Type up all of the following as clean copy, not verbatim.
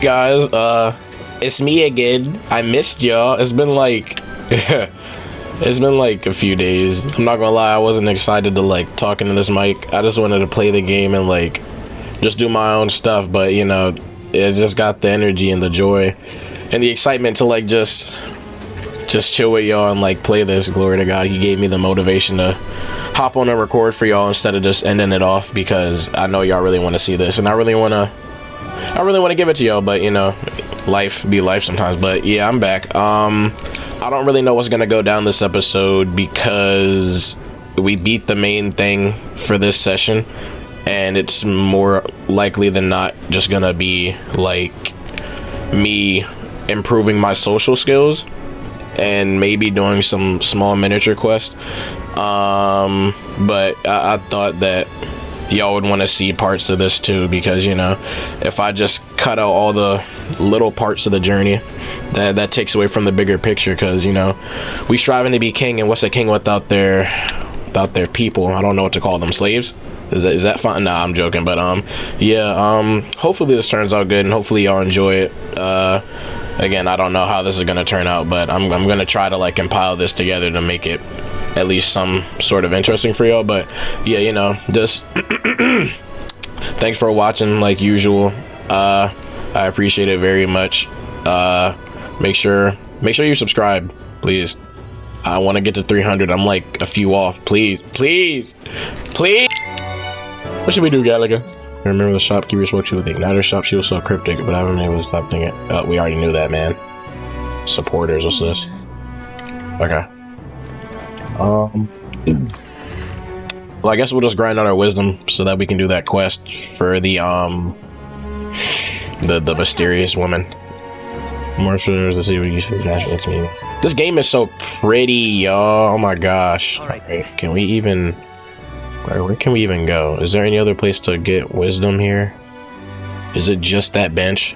Guys, it's me again. I missed y'all. It's been like it's been like a few days. I'm not gonna lie, I wasn't excited to like talk into this mic. I just wanted to play the game and like just do my own stuff, but you know, it just got the energy and the joy and the excitement to like just chill with y'all and like play this. Glory to God, he gave me the motivation to hop on and record for y'all instead of just ending it off, because I know y'all really want to see this and I really want to give it to y'all, but you know, life be life sometimes. But yeah, I'm back. I don't really know what's gonna go down this episode because we beat the main thing for this session, and it's more likely than not just gonna be like me improving my social skills and maybe doing some small miniature quests. But I thought that y'all would want to see parts of this too, because you know, if I just cut out all the little parts of the journey, that takes away from the bigger picture, because you know, we striving to be king, and what's a king without their people? I don't know what to call them. Slaves? Is that fun? Nah, I'm joking. But yeah, hopefully this turns out good and hopefully y'all enjoy it. Again, I don't know how this is gonna turn out, but I'm gonna try to like compile this together to make it at least some sort of interesting for y'all. But yeah, you know, just thanks for watching like usual. I appreciate it very much. Make sure you subscribe, please. I want to get to 300. I'm like a few off. Please. What should we do, Gallagher? I remember the shopkeeper spoke to the igniter shop. She was so cryptic, but I haven't been able to stop thinking. Oh, we already knew that, man. Supporters, what's this? Okay. Well, I guess we'll just grind out our wisdom so that we can do that quest for the mysterious woman. More sure to see what you should dash against me. This game is so pretty, y'all. Oh my gosh. Alright, can we even where can we even go? Is there any other place to get wisdom here? Is it just that bench?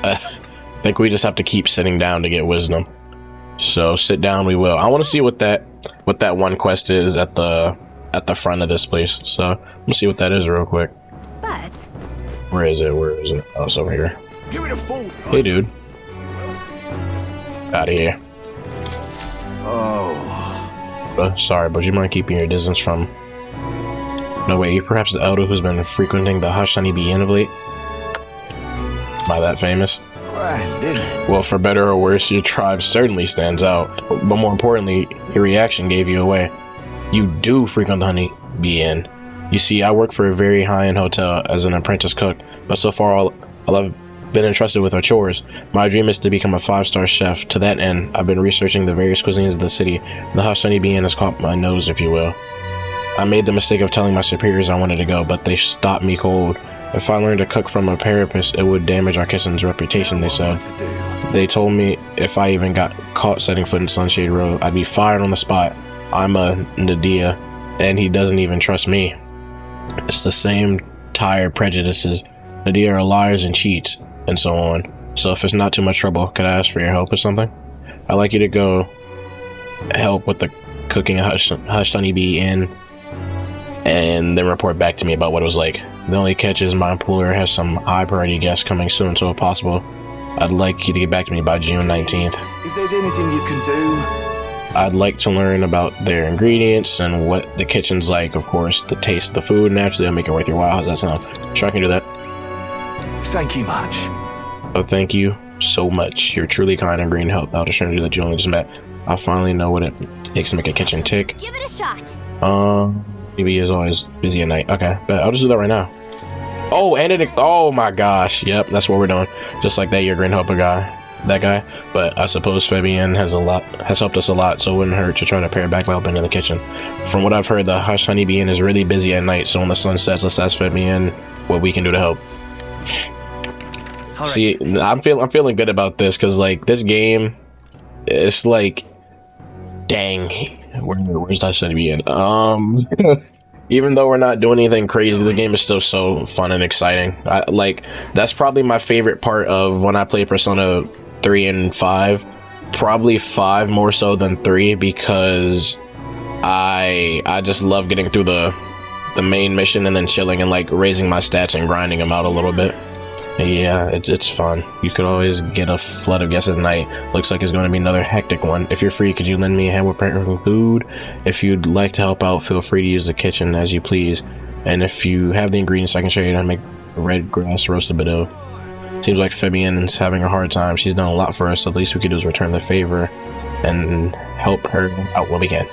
I think we just have to keep sitting down to get wisdom. So sit down we will. I want to see what that one quest is at the front of this place. So let me see what that is real quick. But where is it? Oh, it's over here. Give it a full. Hey, dude. Out of here. Oh. Sorry, but you mind keeping your distance from... No, wait, you're perhaps the elder who's been frequenting the Hush Honeybee Inn of late? Am I that famous? Well, for better or worse, your tribe certainly stands out. But more importantly, your reaction gave you away. You do frequent the Honeybee Inn. You see, I work for a very high-end hotel as an apprentice cook, but so far all I've been entrusted with are chores. My dream is to become a 5-star chef. To that end, I've been researching the various cuisines of the city. The Hush Honeybee Inn has caught my nose, if you will. I made the mistake of telling my superiors I wanted to go, but they stopped me cold. If I learned to cook from a therapist, it would damage our kitchen's reputation, they said. They told me if I even got caught setting foot in Sunshade Road, I'd be fired on the spot. I'm a Nadia, and he doesn't even trust me. It's the same tired prejudices. Nadia are liars and cheats, and so on. So if it's not too much trouble, could I ask for your help or something? I'd like you to go help with the cooking at Hush Honeybee Inn, and then report back to me about what it was like. The only catch is my employer has some high priority guests coming soon, so if possible, I'd like you to get back to me by June 19th. If there's anything you can do, I'd like to learn about their ingredients and what the kitchen's like, of course, the taste of the food. Naturally, I'll make it worth your while. How's that sound? Sure, I can do that. Thank you much. Oh, thank you so much. You're truly kind and green help. I'll assure you that you only just met. I finally know what it takes to make a kitchen tick. give it a shot. Maybe is always busy at night. Okay, but I'll just do that right now. Oh, and it. Oh my gosh. Yep, that's what we're doing. Just like that, your green helper guy, that guy. But I suppose Fabian has helped us a lot, so it wouldn't hurt to try to pair back help into the kitchen. From what I've heard, the Hush Honeybee Inn is really busy at night, so when the sun sets, let's ask Fabian what we can do to help. See, I'm feeling good about this, because like this game, it's like, dang, where's that should be in? Even though we're not doing anything crazy, the game is still so fun and exciting. That's probably my favorite part of when I play Persona 3 and 5. Probably 5 more so than 3, because I just love getting through the main mission and then chilling and like raising my stats and grinding them out a little bit. Yeah, it's fun. You could always get a flood of guests at night. Looks like it's going to be another hectic one. If you're free, could you lend me a hand with preparing food? If you'd like to help out, feel free to use the kitchen as you please. And if you have the ingredients, I can show you how to make red grass roasted bedeau. Seems like Fabian's having a hard time. She's done a lot for us, so the least we could do is return the favor and help her out when we can.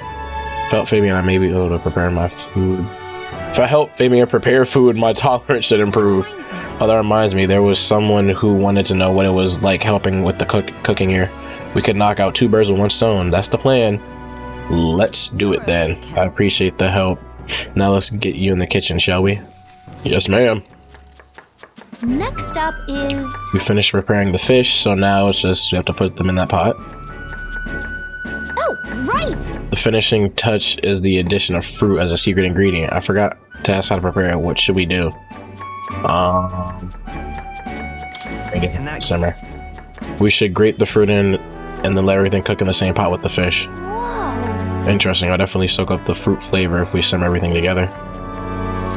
Felt Fabian, I may be able to prepare my food. If I help Fabian prepare food, my tolerance should improve. Oh, that reminds me, there was someone who wanted to know what it was like helping with the cooking here. We could knock out 2 birds with 1 stone. That's the plan. Let's do it then. I appreciate the help. Now let's get you in the kitchen, shall we? Yes, ma'am. Next up is... We finished preparing the fish, so now it's just we have to put them in that pot. Oh, right! The finishing touch is the addition of fruit as a secret ingredient. I forgot to ask how to prepare it. What should we do? Simmer. We should grate the fruit in and then let everything cook in the same pot with the fish. Whoa. Interesting. I'll definitely soak up the fruit flavor if we simmer everything together.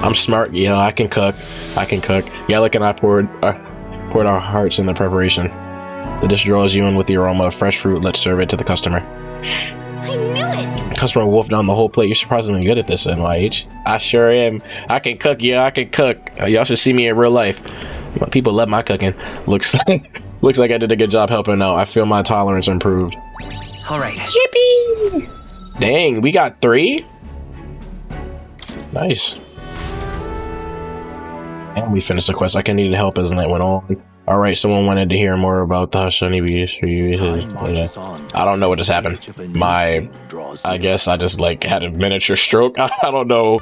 I'm smart, I can cook. Yalek and I poured our hearts in the preparation. The dish draws you in with the aroma of fresh fruit. Let's serve it to the customer. I knew it! The customer wolfed down the whole plate. You're surprisingly good at this, NYH. I sure am. I can cook, I can cook. Y'all should see me in real life. People love my cooking. Looks like I did a good job helping out. I feel my tolerance improved. All right. Chippy! Dang, we got 3? Nice. And we finished the quest. I needed help as the night went on. Alright, someone wanted to hear more about the honeybees. I don't know what just happened. I guess I just like had a miniature stroke. I don't know.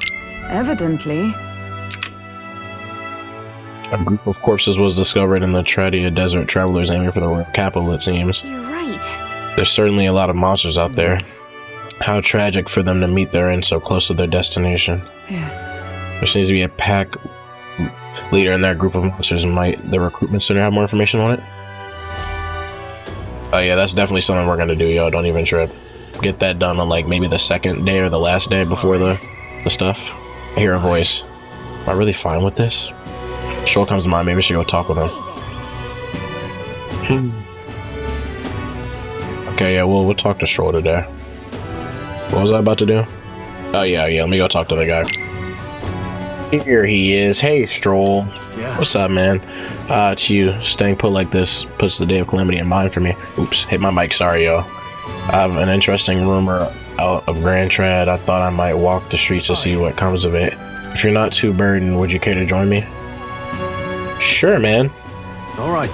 Evidently. A group of corpses was discovered in the Tradia Desert. Travelers aiming for the royal capital, it seems. You're right. There's certainly a lot of monsters out there. How tragic for them to meet their end so close to their destination. Yes. There seems to be a pack leader in that group of monsters. Might the recruitment center have more information on it? Oh yeah, that's definitely something we're gonna do, yo. Don't even trip. Get that done on like maybe the 2nd day or the last day before the stuff. I hear a voice. Am I really fine with this? Stroll comes to mind. Maybe we should go talk with him. Okay, yeah, we'll talk to Stroll today. What was I about to do? Oh yeah, let me go talk to the guy. Here he is. Hey, Stroll. Yeah. What's up, man? It's you. Staying put like this puts the day of calamity in mind for me. Oops, hit my mic. Sorry, yo. I have an interesting rumor out of Grand Trad. I thought I might walk the streets to see what comes of it. If you're not too burdened, would you care to join me? Sure, man. All right.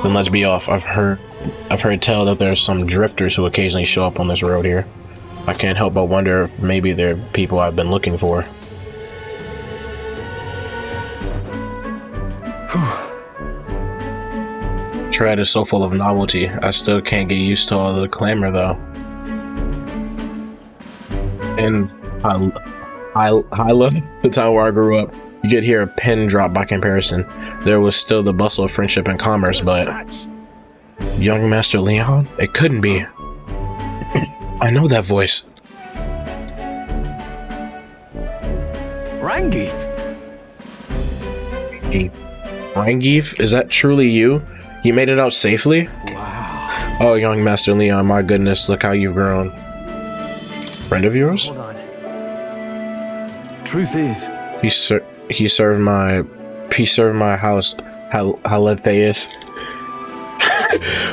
Then let's be off. I've heard tell that there's some drifters who occasionally show up on this road here. I can't help but wonder if maybe they're people I've been looking for. Trad is so full of novelty. I still can't get used to all the clamor, though. In Hyla, the town where I grew up, you could hear a pin drop by comparison. There was still the bustle of friendship and commerce, but... Young Master Leon? It couldn't be. I know that voice. Rangeith. Rangeith? Is that truly you? You made it out safely? Wow. Oh, young Master Leon, my goodness, look how you've grown. Friend of yours? Hold on. Truth is, He served my house, Haletheus.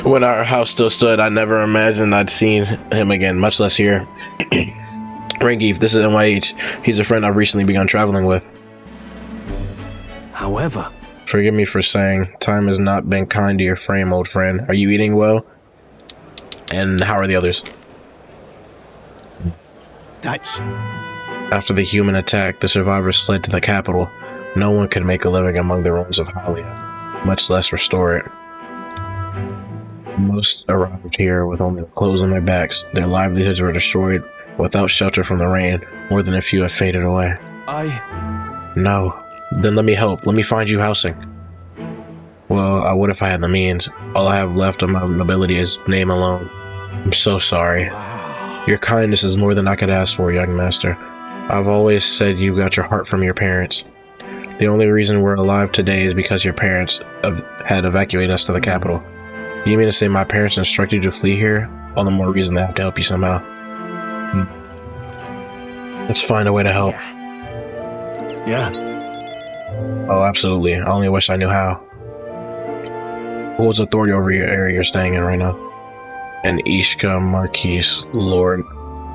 When our house still stood, I never imagined I'd seen him again, much less here. Rangeith, this is NYH. He's a friend I've recently begun traveling with. however, Forgive me for saying, time has not been kind to your frame, old friend. Are you eating well? And how are the others? that's After the human attack, the survivors fled to the capital. No one could make a living among the ruins of Hylia, much less restore it. Most arrived here with only the clothes on their backs. Their livelihoods were destroyed. Without shelter from the rain, more than a few have faded away. No. Then let me help. Let me find you housing. Well, I would if I had the means. All I have left of my nobility is name alone. I'm so sorry. wow. Your kindness is more than I could ask for, young master. I've always said you got your heart from your parents. The only reason we're alive today is because your parents had evacuated us to the capital. You mean to say my parents instructed you to flee here? All the more reason they have to help you somehow. Let's find a way to help. Yeah. Oh, absolutely. I only wish I knew how. Who holds authority over your area you're staying in right now? An Ishka Marquise Lord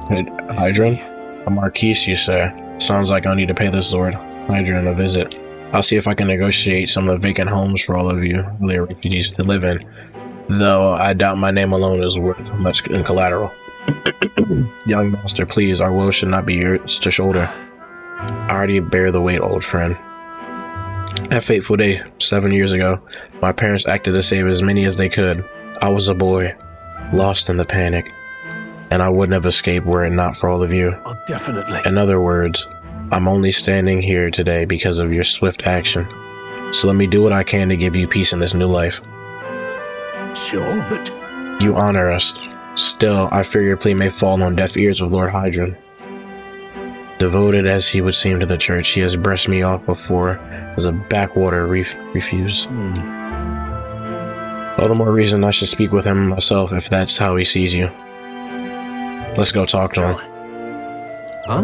Hydron? A Marquise, you say? Sounds like I'll need to pay this Lord Hydron a visit. I'll see if I can negotiate some of the vacant homes for all of you LAIR refugees to live in. Though I doubt my name alone is worth much in collateral. Young master, please, our will should not be yours to shoulder. I already bear the weight, old friend. That fateful day, 7 years ago, my parents acted to save as many as they could. I was a boy, lost in the panic, and I wouldn't have escaped were it not for all of you. Oh, definitely. In other words, I'm only standing here today because of your swift action. So let me do what I can to give you peace in this new life. Sure, but... You honor us. Still, I fear your plea may fall on deaf ears of Lord Hydron. Devoted as he would seem to the church, he has brushed me off before as a backwater refuse. All the more reason I should speak with him myself if that's how he sees you. Let's go talk to him. Huh?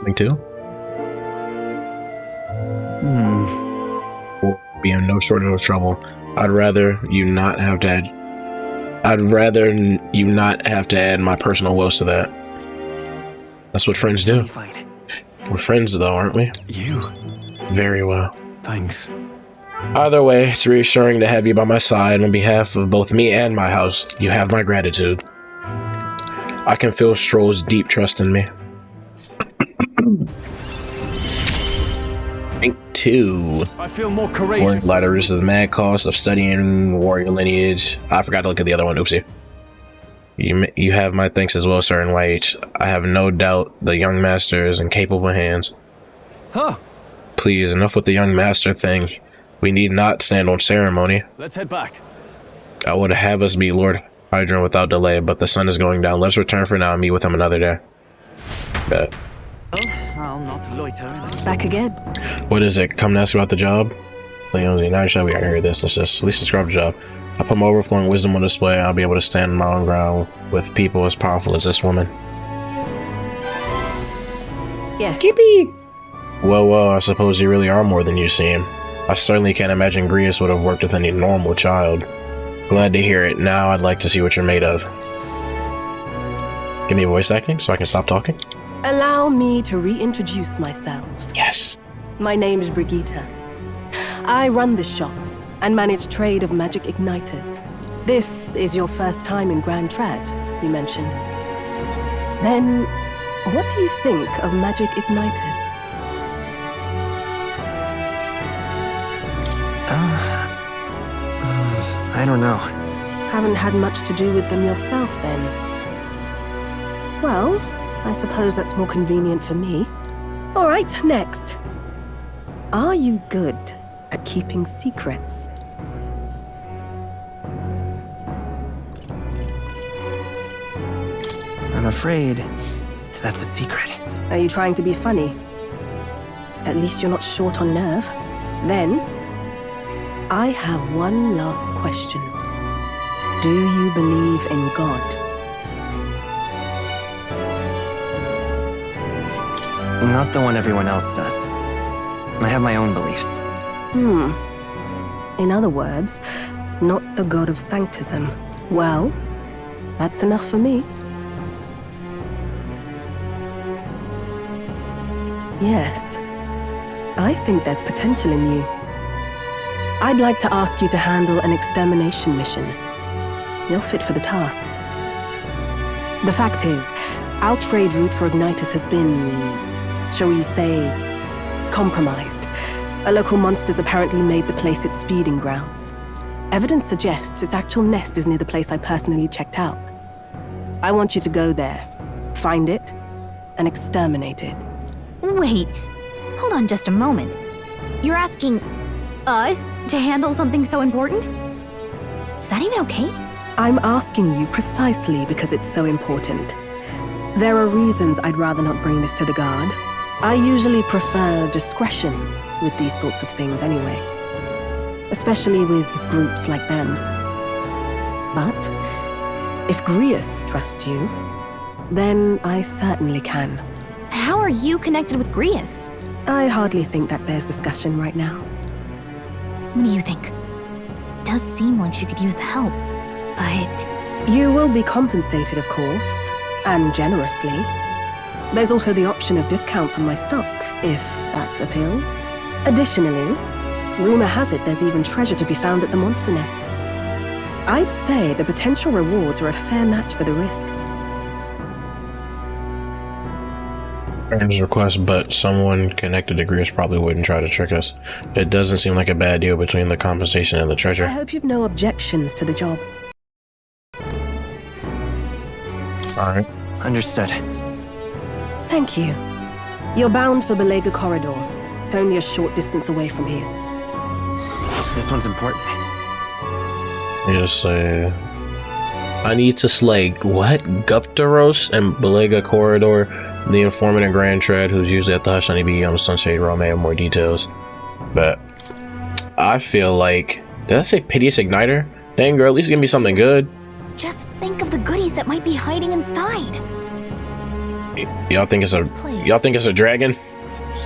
Me too? We'll be in no shortage of trouble. I'd rather you not have to add my personal woes to that. That's what friends do. We're friends though, aren't we? You? Very well. Thanks. Either way, it's reassuring to have you by my side on behalf of both me and my house. You have my gratitude. I can feel Stroll's deep trust in me. Rank 2. I feel more Warrior courageous. Lighter is the mad cost of studying warrior lineage. I forgot to look at the other one. Oopsie. You have my thanks as well, sir, in YH. I have no doubt the young master is in capable hands. Huh? Please, enough with the young master thing. We need not stand on ceremony. Let's head back. I would have us meet Lord Hydron without delay, but the sun is going down. Let's return for now and meet with him another day. Bet. I'll not loiter. Back again. What is it? Come and ask about the job? Now shall we hear this? Let's just at least describe the job. I put my overflowing wisdom on display. I'll be able to stand my own ground with people as powerful as this woman. Yes. Well, I suppose you really are more than you seem. I certainly can't imagine Grius would have worked with any normal child. Glad to hear it. Now I'd like to see what you're made of. Give me voice acting so I can stop talking? Allow me to reintroduce myself. Yes. My name is Brigitte. I run this shop and manage trade of magic igniters. This is your first time in Grand Trad, you mentioned. Then, what do you think of magic igniters? I don't know. Haven't had much to do with them yourself, then? Well, I suppose that's more convenient for me. All right, next. Are you good at keeping secrets? I'm afraid that's a secret. Are you trying to be funny? At least you're not short on nerve. Then, I have one last question. Do you believe in God? Not the one everyone else does. I have my own beliefs. In other words, not the God of Sanctism. Well, that's enough for me. Yes, I think there's potential in you. I'd like to ask you to handle an extermination mission. You're fit for the task. The fact is, our trade route for Ignitus has been, shall we say, compromised. A local monster's apparently made the place its feeding grounds. Evidence suggests its actual nest is near the place I personally checked out. I want you to go there, find it, and exterminate it. Wait, hold on just a moment. You're asking us to handle something so important? Is that even okay? I'm asking you precisely because it's so important. There are reasons I'd rather not bring this to the guard. I usually prefer discretion with these sorts of things anyway. Especially with groups like them. But if Grius trusts you, then I certainly can. How are you connected with Grius? I hardly think that bears discussion right now. What do you think? It does seem like she could use the help, but... You will be compensated, of course, and generously. There's also the option of discounts on my stock, if that appeals. Additionally, rumor has it there's even treasure to be found at the monster nest. I'd say the potential rewards are a fair match for the risk. Terms request, but someone connected to Grius probably wouldn't try to trick us. It doesn't seem like a bad deal between the compensation and the I treasure. hope you've no objections to the job. Alright. Understood. Thank you. You're bound for Belega Corridor. It's only a short distance away from here. This one's important. You just say... I need to slay, what? GUPTAUROS and Belega Corridor, the informant and Grand Tread, who's usually at the Hush Honeybee on Sunshade Realm, may have more details. But I feel like... Did I say Piteous Igniter? Dang girl, at least give me something good. just think of the goodies that might be hiding inside. Y'all think it's a dragon?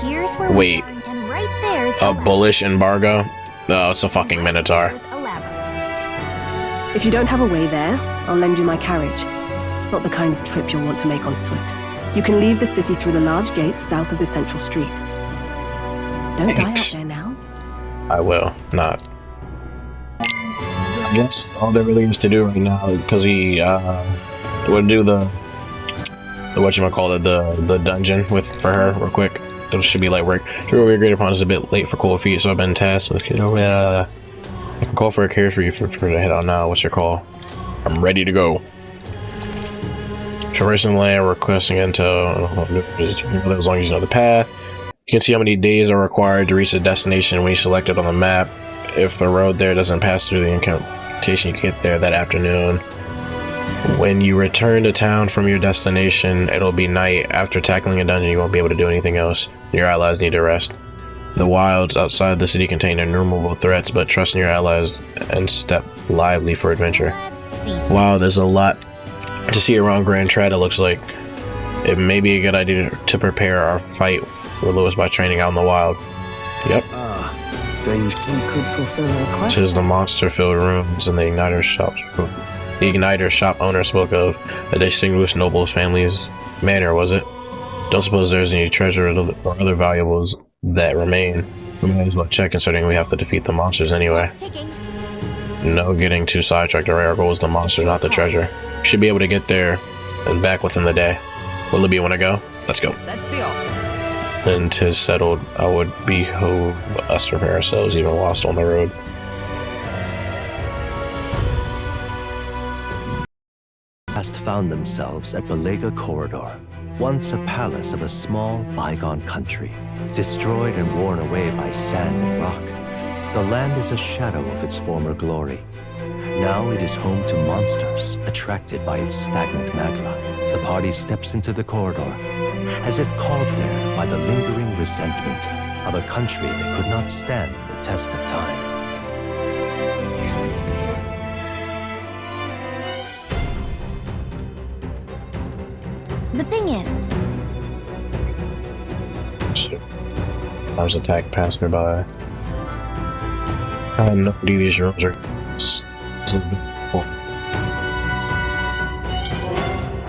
Here's where Wait. we are, and right there's A bullish embargo? No, it's a fucking minotaur. If you don't have a way there, I'll lend you my carriage. Not the kind of trip you'll want to make on foot. You can leave the city through the large gate south of the central street. Don't die out there now. I will not. I guess all there really is to do right now, because we would do the the dungeon for her real quick. It should be light work. Sure, we agreed upon is a bit late for cold feet, so I've been tasked with I can call for a carriage for you for to head out now. What's your call? I'm ready to go. Traversing the land, requesting intel as long as you know the path. You can see how many days are required to reach the destination when you select it on the map. If the road there doesn't pass through the incantation, you get there that afternoon. When you return to town from your destination, it'll be night. After tackling a dungeon, you won't be able to do anything else. Your allies need to rest. The wilds outside the city contain innumerable threats, but trust in your allies and step lively for adventure. Let's see. Wow, there's a lot to see around Grand Tread. It looks like it may be a good idea to prepare our fight with Lewis by training out in the wild. Yep. Danger. You could fulfill a request. This is the monster-filled rooms in the Igniter shop. The Igniter shop owner spoke of a distinguished noble's family's manor, was it? Don't suppose there's any treasure or other valuables that remain. We might as well check, considering we have to defeat the monsters anyway. Clock's ticking. No getting too sidetracked. Our goal is the monster, not the treasure. We should be able to get there and back within the day. Will Libby want to go? Let's go. Let's be off. Then 'tis settled, I would behoove us to prepare ourselves, even lost on the road. Last found themselves at Belega Corridor, once a palace of a small, bygone country, destroyed and worn away by sand and rock. The land is a shadow of its former glory. Now it is home to monsters, attracted by its stagnant magma. The party steps into the corridor, as if called there by the lingering resentment of a country that could not stand the test of time. The thing is, Mars attack passerby. I have no idea these rooms are.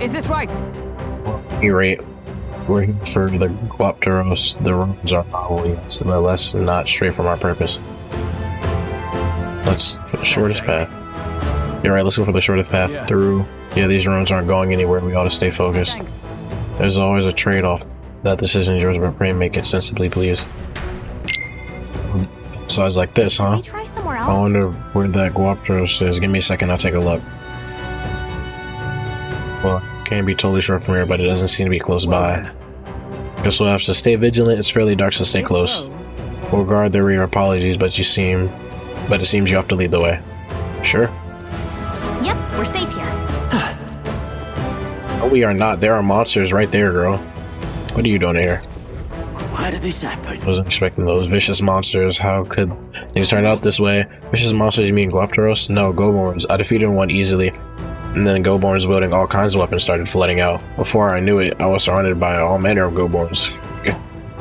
Is this right? Rate. We're here for the GUPTAUROS. The rooms are probably less not straight from our purpose. Let's for the shortest path. You're right, let's go for the shortest path through. Yeah, these rooms aren't going anywhere. We ought to stay focused. Thanks. There's always a trade-off. That decision is yours, but pray make it sensibly, please. Size like this, huh? we try somewhere I else. wonder where that GUPTAUROS is. Give me a second, I'll take a look. Well, can't be totally sure from here, but it doesn't seem to be close by. Guess we'll have to stay vigilant. It's fairly dark, so stay close. We'll guard the rear. Apologies, but it seems you have to lead the way. Sure? Yep, we're safe here. No, we are not. There are monsters right there, girl. What are you doing here? this happen? Wasn't expecting those vicious monsters. How could things turn out this way? Vicious monsters, you mean GUPTAUROS? No, Goborns. I defeated one easily. And then Goborns wielding all kinds of weapons started flooding out. Before I knew it, I was surrounded by all manner of Goborns.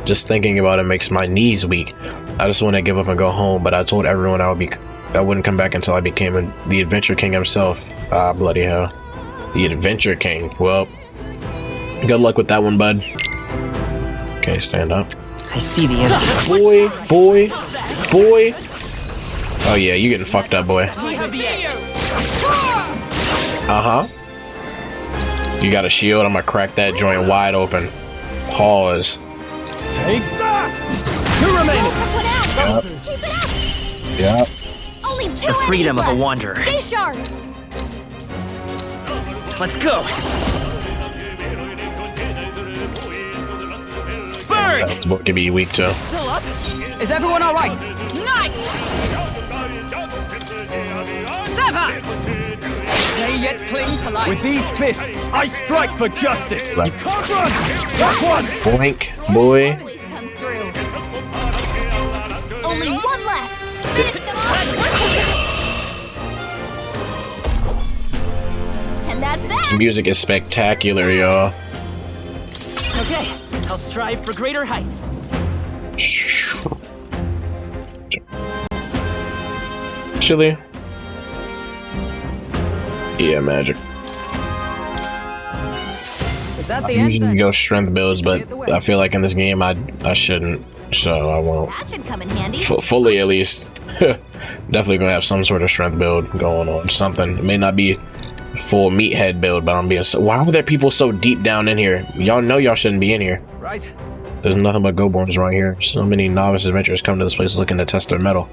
Just thinking about it makes my knees weak. I just want to give up and go home, but I told everyone I wouldn't come back until I became the Adventure King himself. Ah, bloody hell. The Adventure King. Well, good luck with that one, bud. Okay, stand up. I see the enemy. Boy. Oh yeah, you getting fucked up, boy. Uh-huh. You got a shield? I'm gonna crack that joint wide open. Pause. Take that! Two remaining! Yep. Only two The freedom enemies of a left. wanderer. Stay sharp. Let's go. Burn! That's what could be weak too. Still up? Is everyone all right? Night! Sever! They yet cling to life. With these fists, I strike for justice! Right. You can't run! That's one! Boink, boy. Always comes through. Only one left. Finish them off. And that's that. This music is spectacular, y'all. Okay, I'll strive for greater heights. Chili. Yeah, magic. Is that I the end? usually then? go strength builds, but I feel like in this game I shouldn't, so I won't. That should come in handy. Fully at least. Definitely gonna have some sort of strength build going on. Something. It may not be full meathead build, but I'm being so. Why were there people so deep down in here? Y'all know y'all shouldn't be in here. Right? There's nothing but Goborns around here. So many novice adventurers come to this place looking to test their mettle.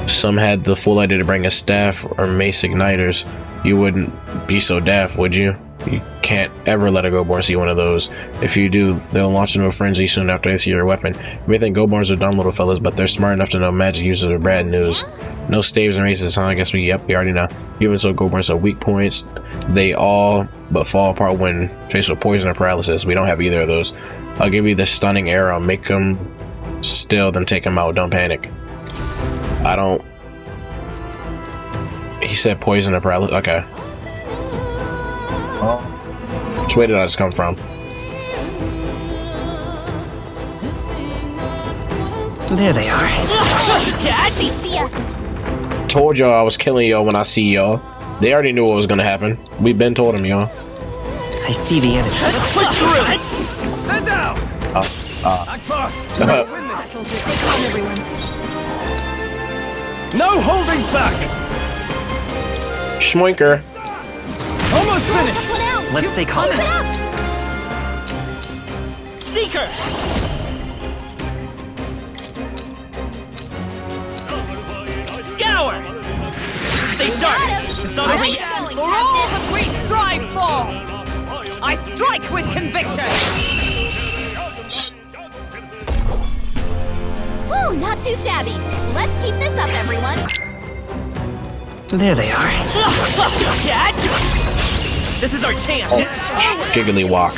Some had the full idea to bring a staff or mace igniters. You wouldn't be so daft, would you? You can't ever let a Goborn see one of those. If you do, they'll launch into a frenzy soon after they see your weapon. You may think Goborns are dumb little fellas, but they're smart enough to know magic users are bad news. No staves and races, huh? I guess we already know. Even so, Goborns have weak points. They all but fall apart when faced with poison or paralysis. We don't have either of those. I'll give you this stunning arrow. Make them still, then take them out. Don't panic. I don't... He said poison or paralysis. Okay. Which way did I just come from? There they are. They see us. Told y'all I was killing y'all when I see y'all. They already knew what was gonna happen. We've been told them, y'all. I see the enemy. Push through! They're down! Act fast! We'll win this! No holding back! Schmoinker. Almost finished! Let's stay calm. Seeker! Scour! Stay sharp! It's not Where over are you yet. going, For all that we strive for! I strike with conviction! Woo, not too shabby. Let's keep this up, everyone. There they are. Catch! This is our chance! Skiggly walk.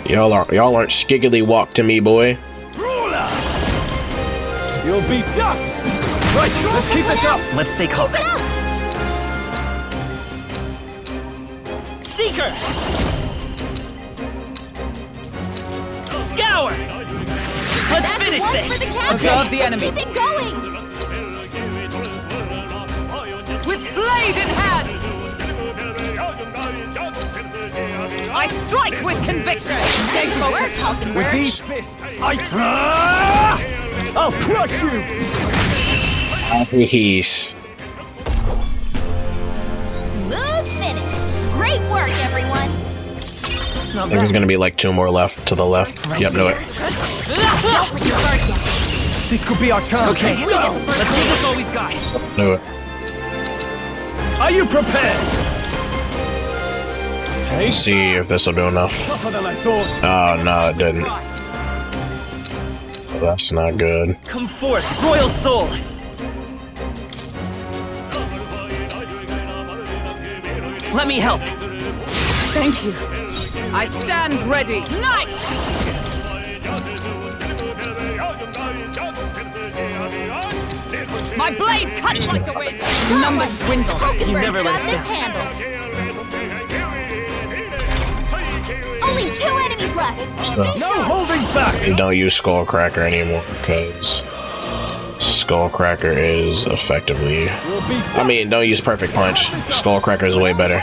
Y'all aren't skiggly walk to me, boy. Ruler! You'll be dust! Right, let's keep this up! Let's stay calm. Seeker! Scour! Let's That's finish one this! for the captain. Above the enemy! Keep it going. With blade in hand! I strike with conviction! Stay focused, Falcon With Bird. these fists, I'll crush you! He's Smooth finish. Great work, everyone. there's gonna be like 2 more left to the left. Yep, know it. Don't let your guard down. This could be our chance. Okay, We get the first let's see what's all we've got. Know it. Are you prepared? Let's see if this will do enough. Tougher than I thought. Oh no, it didn't. That's not good. Come forth, royal soul! Let me help. Thank you. I stand ready. Knight! My blade cuts like the wind. Numbers dwindle. You never let us this down. handle. Only 2 enemies left. So, No holding back! you don't use Skullcracker anymore because Skullcracker is effectively. You'll be I mean, don't use Perfect Punch. Skullcracker is way better.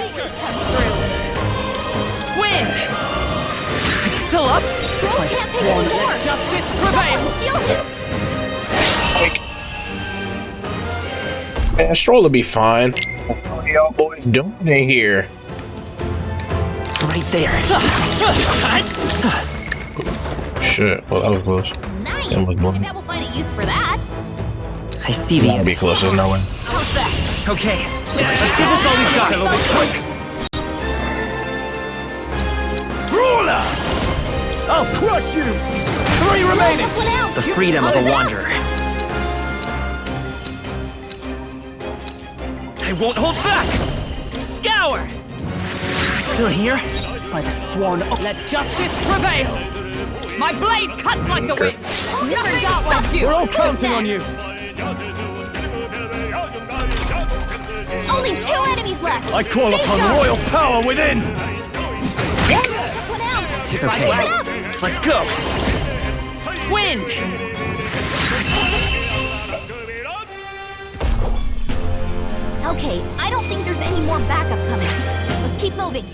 Wind. Still up. Stroll can't take any more. Justice prevail. Heal him. Man, Stroll will be fine. What are y'all boys doing in here? Right there. Shit, well, that was close. Nice. That was I one. bet we'll find a use for that. I see the That'll end. be close, there's no way. How's that? Okay. Let's give this all we've got. Settle this quick. Brawler! I'll crush you! 3 remaining! One out. The freedom of a wanderer. I won't hold back. Scour. Still here? By the swan. Let justice prevail. My blade cuts like the wind. Nothing got like you. We're all counting on you! Only 2 enemies left. I call Stay upon sharp. royal power within! One out. It's One okay. out. Let's go. Wind. Okay, I don't think there's any more backup coming. Let's keep moving.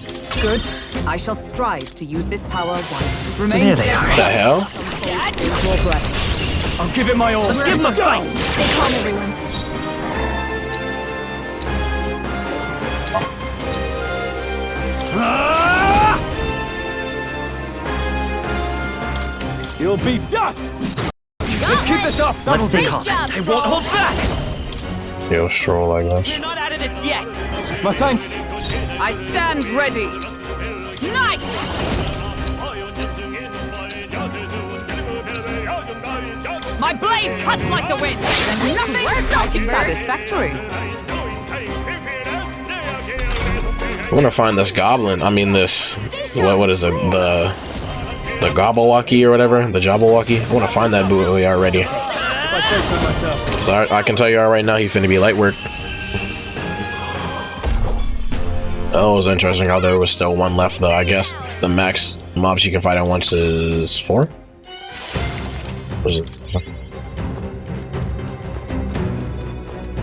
Good. I shall strive to use this power wisely. Remain There they are. What the hell? Your breath. I'll give it my all! Let's give them a fight. Stay calm, everyone. Ah! You'll be dust! Let's keep this up! Let's stay Great calm. job, I won't hold back. Yo, Stroll, I guess. You're not out of this yet. My thanks! I stand ready. Knight. My blade cuts like the wind. Nothing stopping. Satisfactory. I want to find this goblin. I mean, this. What is it? The Gobblewalkie or whatever? The Jabberwocky? I want to find that buoy already. If I say so myself. So I can tell you all right now, he finna be light work. Oh, it was interesting how there was still 1 left, though. I guess the max mobs you can fight at once is 4? Was it?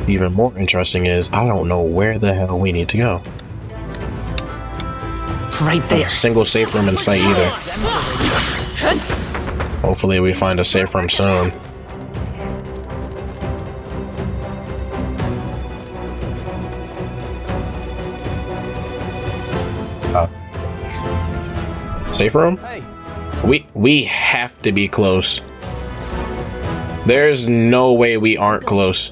Even more interesting is, I don't know where the hell we need to go. Right Not there. a single safe room in sight either. Hopefully we find a safe room soon. Safe room? Hey, We have to be close. There's no way we aren't close.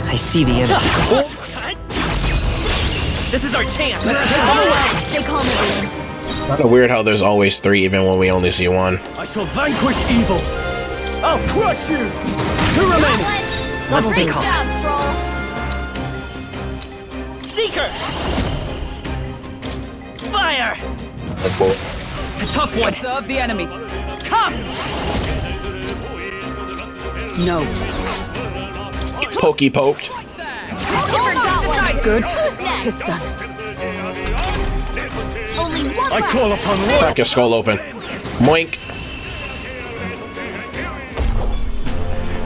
I see the end. This is our chance. Stay calm, everyone. Kind of weird how there's always 3 even when we only see 1. I shall vanquish evil! I'll crush you! 2 remaining! Let's stay Great calm. job, Stroll. Seeker! Fire! A tough one. Observe the enemy. Come. No. Pokey poked. Never got one. Good. Who's next? Tis done. Only 1 I left. call upon royal... Crack your skull open. Moink.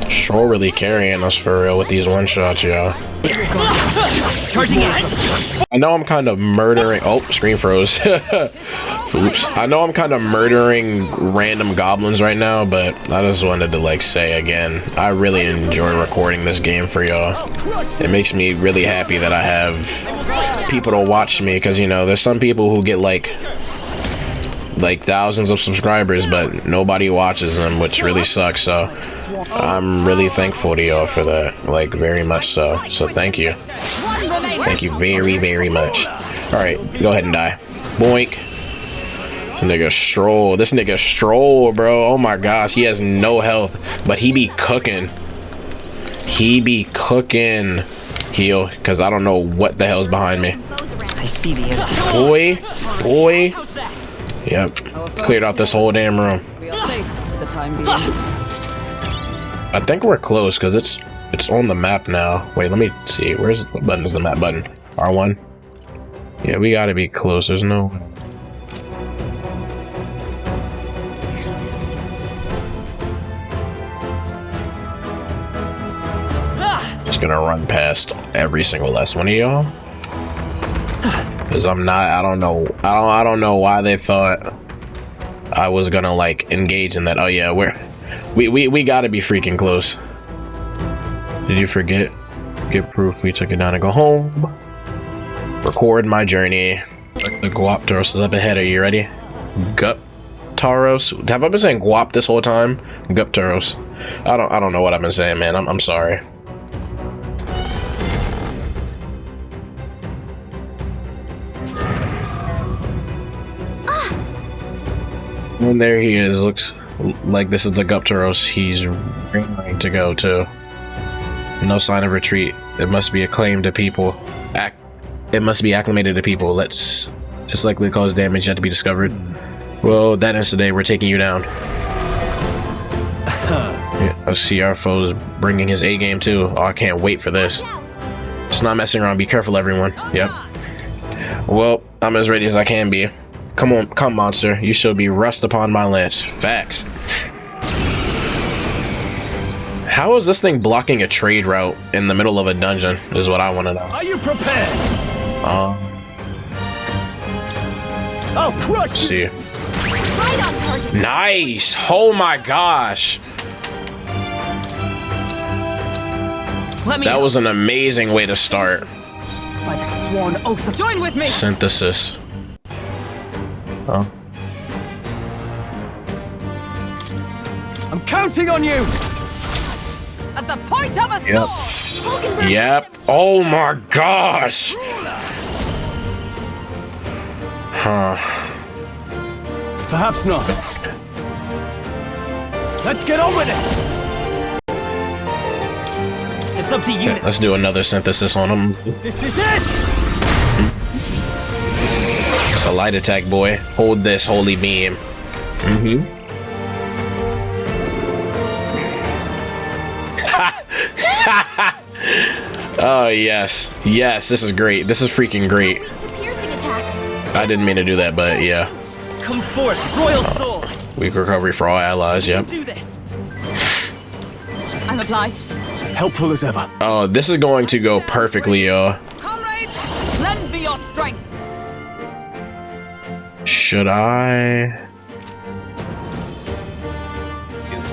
Stroll really carrying us for real with these one-shots, y'all. Charging in. I know I'm kind of murdering. Oh, screen froze. Oops. I know I'm kind of murdering random goblins right now, but I just wanted to like say again, I really enjoy recording this game for y'all. It makes me really happy that I have people to watch me, because you know, there's some people who get like thousands of subscribers, but nobody watches them, which really sucks. So I'm really thankful to y'all for that, like very much so. So thank you. Thank you very, very much. Alright, go ahead and die. Boink. This nigga Stroll, bro. Oh my gosh, he has no health, but he be cooking. He be cooking. Heal, because I don't know what the hell's behind me. I see the end. Boy. Yep. Cleared out this whole damn room. We are safe for the time being. I think we're close because it's on the map now. Wait, let me see. What button is the map button? R1. Yeah, we gotta be close. There's no. Just gonna run past every single last one of y'all. Cause I don't know why they thought I was gonna like engage in that. Oh yeah, we gotta be freaking close. Did you forget? Get proof we took it down and go home. Record my journey. The GUPTAUROS is up ahead. Are you ready? GUPTAUROS. Have I been saying guap this whole time? GUPTAUROS. I don't know what I've been saying, man. I'm sorry. And there he is. Looks like this is the GUPTAUROS he's ready to go to. No sign of retreat. It must be acclaimed to people. It must be acclimated to people. It's likely to cause damage yet to be discovered. Well, that is today. We're taking you down. Yeah, I see our foes bringing his A game too. Oh, I can't wait for this. It's not messing around. Be careful, everyone. Yep. Well, I'm as ready as I can be. Come on, come monster. You shall be rust upon my lance. Facts. How is this thing blocking a trade route in the middle of a dungeon is what I want to know. Are you prepared? I'll crush Let's see. Right on target. Nice. Oh my gosh. That was an amazing way to start. By the sworn oath of join with me. Synthesis. Oh. I'm counting on you. As the point of a sword. Yep. Oh my gosh. Huh. Perhaps not. Let's get on with it. It's up to you. Okay, let's do another synthesis on him. This is it. It's a light attack, boy. Hold this holy beam. Oh yes, yes. This is great. This is freaking great. Piercing attacks. I didn't mean to do that, but yeah. Come forth, royal soul. Weak recovery for all allies. Yep. Do this. I'm obliged. Helpful as ever. Oh, this is going to go perfectly, y'all. Comrades, lend me your strength. Should I?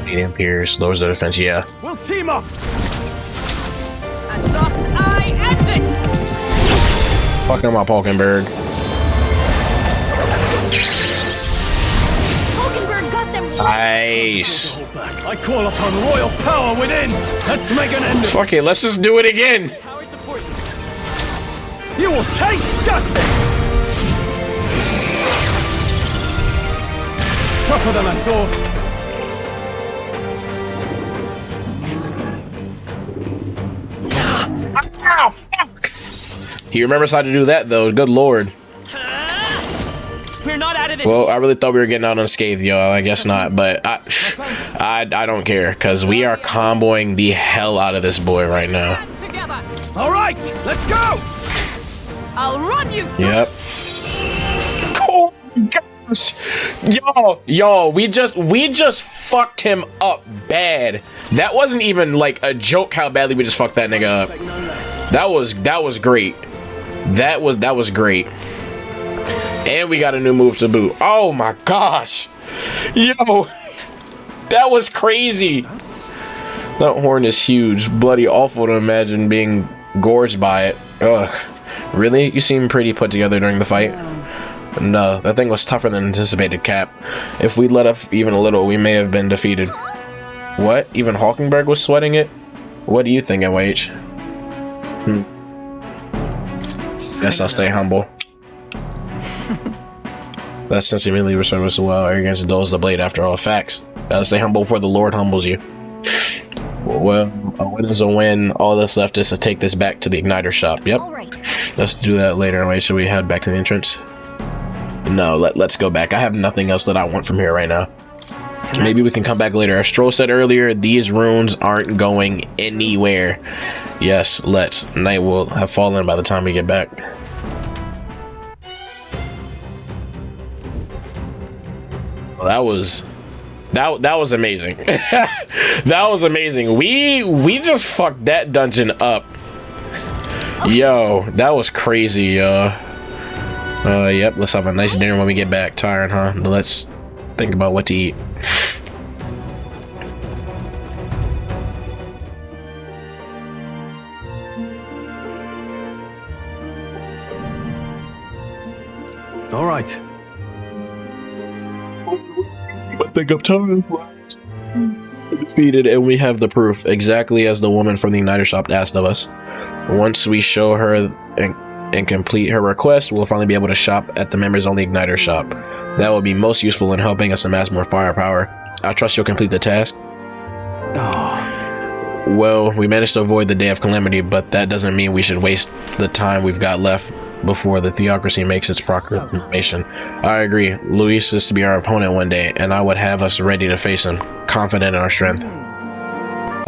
Medium pierce lowers the defense. Yeah. We'll team up. And thus I end it. Fuck him up, Hulkenberg. Hulkenberg got them. Nice. Hold back. I call upon royal power within. Let's make an end of it. Fuck it. Let's just do it again. Power support you. You will taste justice. Tougher than I thought. Ow, fuck. He remembers how to do that, though. Good lord. We're not out of this. Well, I really thought we were getting out unscathed, y'all. I guess not, but I don't care, because we are comboing the hell out of this boy right now. Together. All right, let's go. I'll run you through. Yep. Oh my gosh. Y'all, we just fucked him up bad. That wasn't even like a joke how badly we just fucked that nigga up. That was great. That was great. And we got a new move to boot. Oh my gosh. Yo. That was crazy. That horn is huge. Bloody awful to imagine being gorged by it. Ugh. Really? You seem pretty put together during the fight. No, that thing was tougher than anticipated, Cap. If we let up even a little, we may have been defeated. What? Even Hulkenberg was sweating it? What do you think, MH? Guess I'll stay humble. That sense of immediately service so well. Arrogance dulls the blade after all. Facts. Gotta stay humble before the Lord humbles you. Well, a win is a win. All that's left is to take this back to the Igniter shop. Yep. All right. Let's do that later. Wait, should we head back to the entrance? No, let's go back. I have nothing else that I want from here right now. Maybe we can come back later. As Stroll said earlier, these runes aren't going anywhere. Yes, let's. Night will have fallen by the time we get back. Well, that was amazing. That was amazing. We just fucked that dungeon up. Yo, that was crazy, yep, let's have a nice dinner when we get back. Tired, huh? Let's think about what to eat. All right. I think I'm tired. Defeated, and we have the proof, exactly as the woman from the Igniter shop asked of us. Once we show her and complete her request, we'll finally be able to shop at the members-only Igniter shop. That will be most useful in helping us amass more firepower. I trust you'll complete the task. Oh. Well, we managed to avoid the day of calamity, but that doesn't mean we should waste the time we've got left before the theocracy makes its proclamation. I agree. Luis is to be our opponent one day, and I would have us ready to face him, confident in our strength.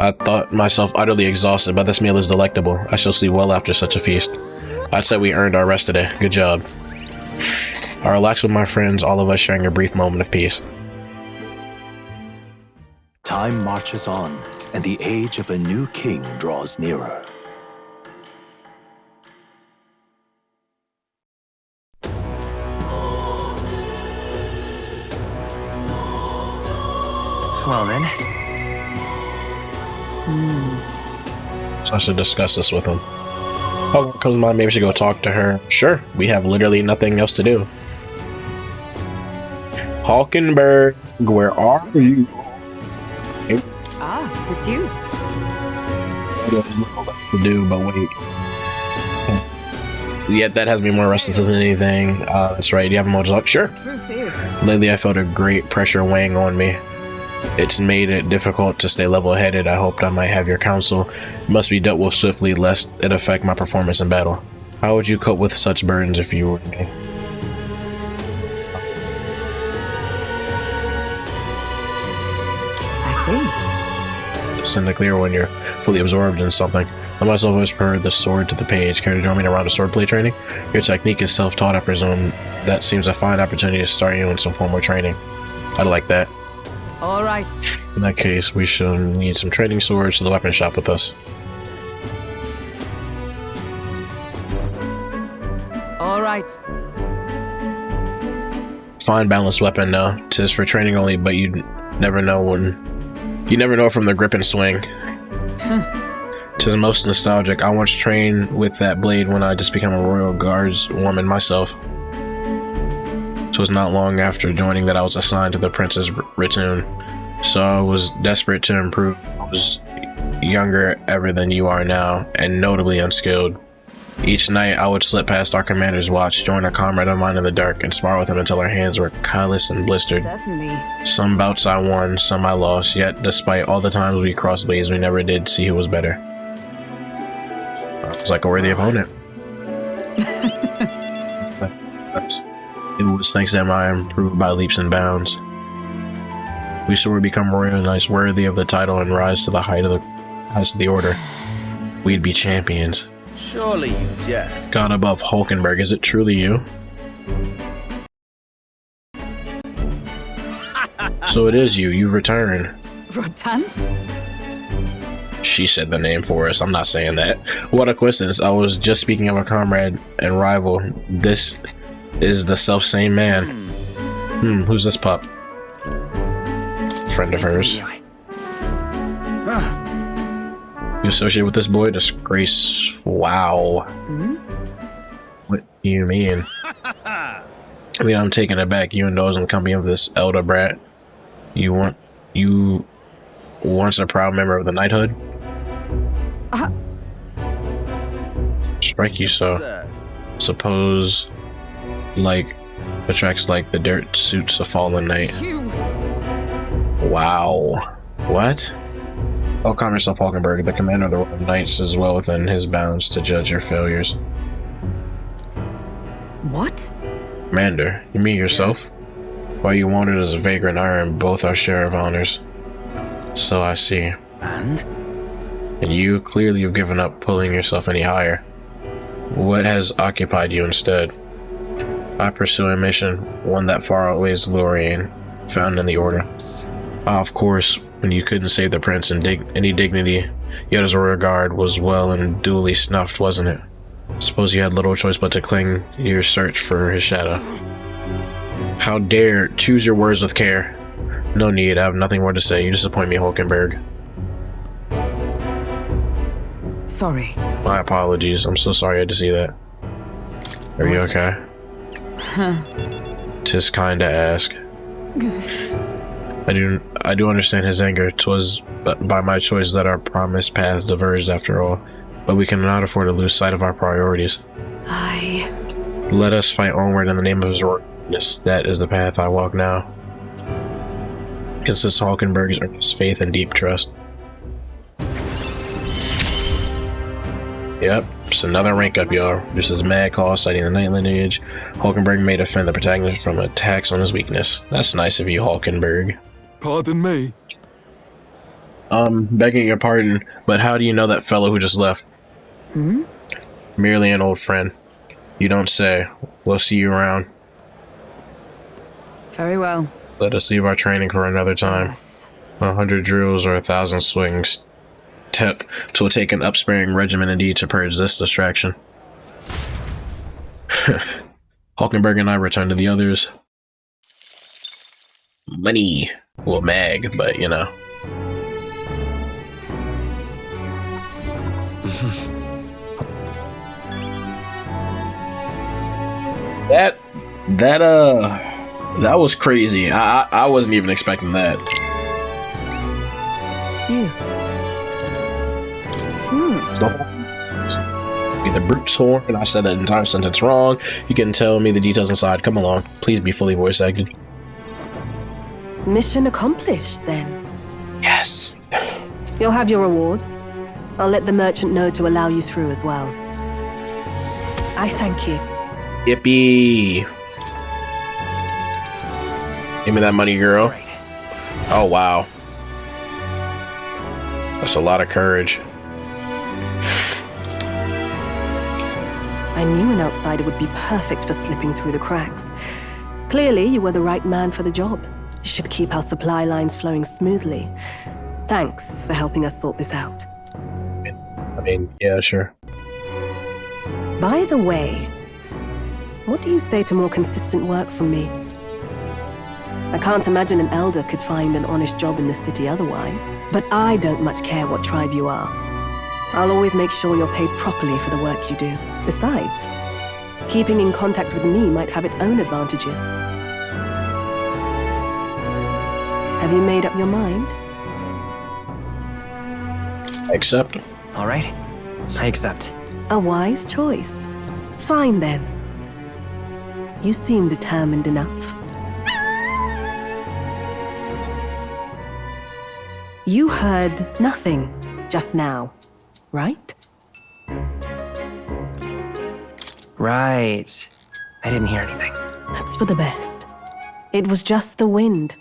I thought myself utterly exhausted, but this meal is delectable. I shall sleep well after such a feast. I'd say we earned our rest today. Good job. I'll relax with my friends, all of us sharing a brief moment of peace. Time marches on, and the age of a new king draws nearer. Well then. So I should discuss this with him. Oh, comes mine, maybe we should go talk to her. Sure, we have literally nothing else to do. Hulkenberg, where are you? Ah, 'tis you. There's little left to do, but wait. Yeah, that has me more restless than anything. That's right, do you have a more luck? Sure. Truth is, Lately, I felt a great pressure weighing on me. It's made it difficult to stay level-headed. I hoped I might have your counsel. It must be dealt with swiftly, lest it affect my performance in battle. How would you cope with such burdens if you were me? I see. It's in the clear when you're fully absorbed in something. I myself always preferred the sword to the page. Care to join me around a swordplay training? Your technique is self-taught, I presume. That seems a fine opportunity to start you in some formal training. I'd like that. All right. In that case, we should need some training swords to the weapon shop with us. All right. Fine balanced weapon now. 'Tis for training only, but you never know from the grip and swing. 'Tis most nostalgic. I once trained with that blade when I just became a Royal Guards woman myself. 'Twas not long after joining that I was assigned to the Princess Ratoon, so I was desperate to improve. I was younger ever than you are now, and notably unskilled. Each night I would slip past our commander's watch, join a comrade of mine in the dark, and spar with him until our hands were calloused and blistered. Certainly. Some bouts I won, some I lost, yet despite all the times we crossed blades, we never did see who was better. I was like a worthy opponent. It was thanks to him I improved by leaps and bounds. We soon would become royal knights worthy of the title and rise to the height of the order. We'd be champions. Surely you jest. God above Hulkenberg, is it truly you? So it is you. You've returned. Rotanth? She said the name for us. I'm not saying that. What a coincidence. I was just speaking of a comrade and rival. This is the self-same man. Who's this pup? Friend of hers. You associate with this boy? Disgrace. Wow. What do you mean? I mean, I'm taken aback. You indulge in the company of this elder brat. You once a proud member of the knighthood? Strike you so. Suppose, like, attracts like the dirt suits a fallen knight. Wow. What? Oh, calm yourself, Hulkenberg. The commander of the Royal Knights is well within his bounds to judge your failures. What? Commander, you mean yourself? While you wanted as a vagrant, I earned both our share of honors. So I see. And? And you, clearly you've given up pulling yourself any higher. What has occupied you instead? I pursue a mission, one that far outweighs Lorraine, found in the Order. Of course, when you couldn't save the prince in any dignity, yet his royal guard was well and duly snuffed, wasn't it? Suppose you had little choice but to cling to your search for his shadow. How dare, choose your words with care. No need, I have nothing more to say. You disappoint me, Hulkenberg. Sorry. My apologies, I'm so sorry I had to see that. Are you okay? Tis kind to ask. I do understand his anger. 'Twas by my choice that our promised paths diverged after all, but we cannot afford to lose sight of our priorities. Let us fight onward in the name of his royalness. That is the path I walk now. Consists Hulkenberg's earnest faith and deep trust. Yep, it's another rank up, y'all. This is mad call citing the night lineage. Hulkenberg may defend the protagonist from attacks on his weakness. That's nice of you, Hulkenberg. Pardon me. Begging your pardon, but how do you know that fellow who just left? Merely an old friend. You don't say. We'll see you around. Very well. Let us leave our training for another time. Yes. 100 drills or 1,000 swings. Twill take an upsparing regiment indeed to purge this distraction. Hulkenberg and I return to the others. Money. Well, mag, but you know. That was crazy. I wasn't even expecting that. You. Be the brute's horn. I said that entire sentence wrong. You can tell me the details inside. Come along. Please be fully voice acted. Mission accomplished, then. Yes. You'll have your reward. I'll let the merchant know to allow you through as well. I thank you. Yippee. Give me that money, girl. Oh, wow. That's a lot of courage. I knew an outsider would be perfect for slipping through the cracks. Clearly, you were the right man for the job. You should keep our supply lines flowing smoothly. Thanks for helping us sort this out. I mean, yeah, sure. By the way, what do you say to more consistent work from me? I can't imagine an elder could find an honest job in the city otherwise. But I don't much care what tribe you are. I'll always make sure you're paid properly for the work you do. Besides, keeping in contact with me might have its own advantages. Have you made up your mind? I accept. All right, I accept. A wise choice. Fine then. You seem determined enough. You heard nothing just now, right? Right. I didn't hear anything. That's for the best. It was just the wind.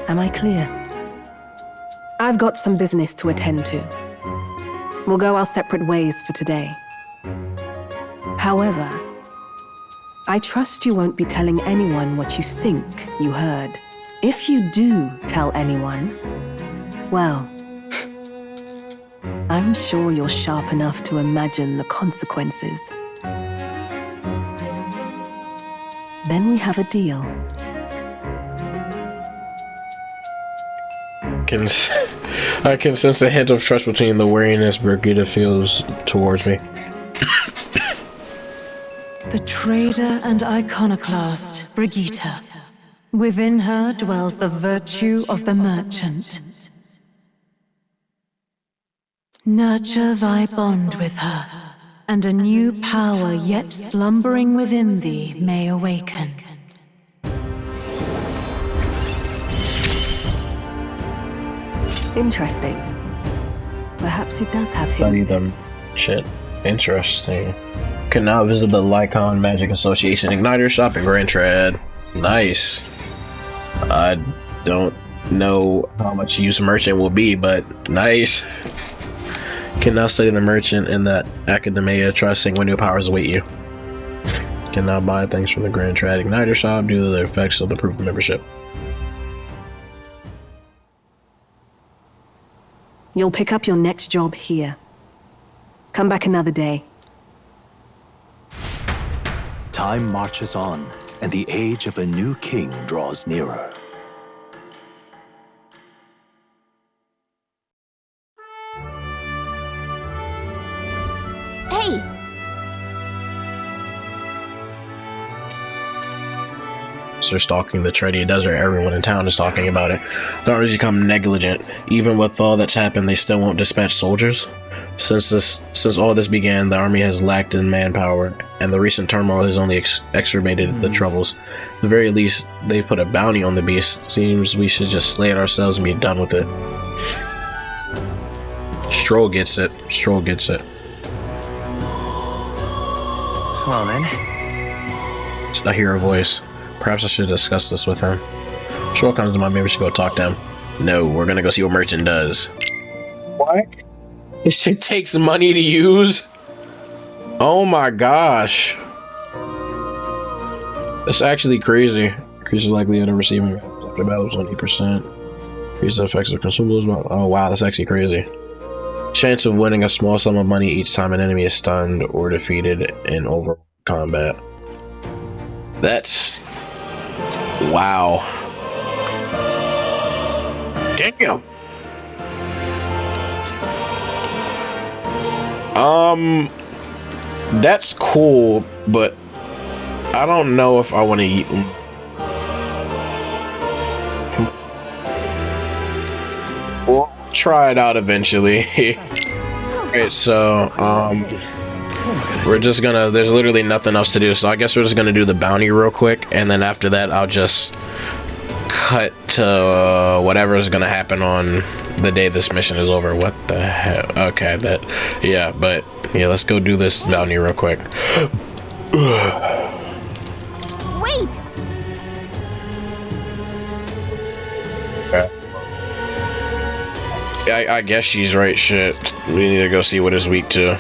Am I clear? I've got some business to attend to. We'll go our separate ways for today. However, I trust you won't be telling anyone what you think you heard. If you do tell anyone, well, I'm sure you're sharp enough to imagine the consequences. Then we have a deal. I can sense a hint of trust between the wariness Brigitte feels towards me. The trader and iconoclast, Brigitte. Within her dwells the virtue of the merchant. Nurture thy bond with her, and a new power yet slumbering within thee may awaken. Interesting. Perhaps he does have Study hidden them. bits. Shit. Interesting. Can now visit the Lycon Magic Association Igniter Shop in Grand Trad. Nice. I don't know how much use merchant will be, but nice. Can now study the merchant in that Academia, trusting when new powers await you. Can now buy things from the Grand Trad Igniter Shop due to the effects of the proof of membership. You'll pick up your next job here. Come back another day. Time marches on, and the age of a new king draws nearer. Hey! They're stalking the Treaty Desert. Everyone in town is talking about it. The armies become negligent. Even with all that's happened, they still won't dispatch soldiers. Since all this began, the army has lacked in manpower, and the recent turmoil has only exacerbated the troubles. At the very least, they've put a bounty on the beast. Seems we should just slay it ourselves and be done with it. Stroll gets it. Stroll gets it. Well then. I hear a voice. Perhaps I should discuss this with him. Stroll comes to mind. Maybe we should go talk to him. No, we're gonna go see what Merchant does. What? This shit takes money to use? Oh my gosh. That's actually crazy. Increases likelihood of receiving after battles 20%. Increases the effects of consumables. Oh wow, that's actually crazy. Chance of winning a small sum of money each time an enemy is stunned or defeated in overall combat. That's... wow. Damn. That's cool, but I don't know if I want to eat them. We'll try it out eventually. Alright, so, we're just gonna, there's literally nothing else to do, so I guess we're just gonna do the bounty real quick, and then after that, I'll just cut to whatever is gonna happen on the day this mission is over. What the hell? Okay, that, yeah, but yeah, let's go do this bounty real quick. Wait! Okay. I guess she's right. Shit, we need to go see what is weak to.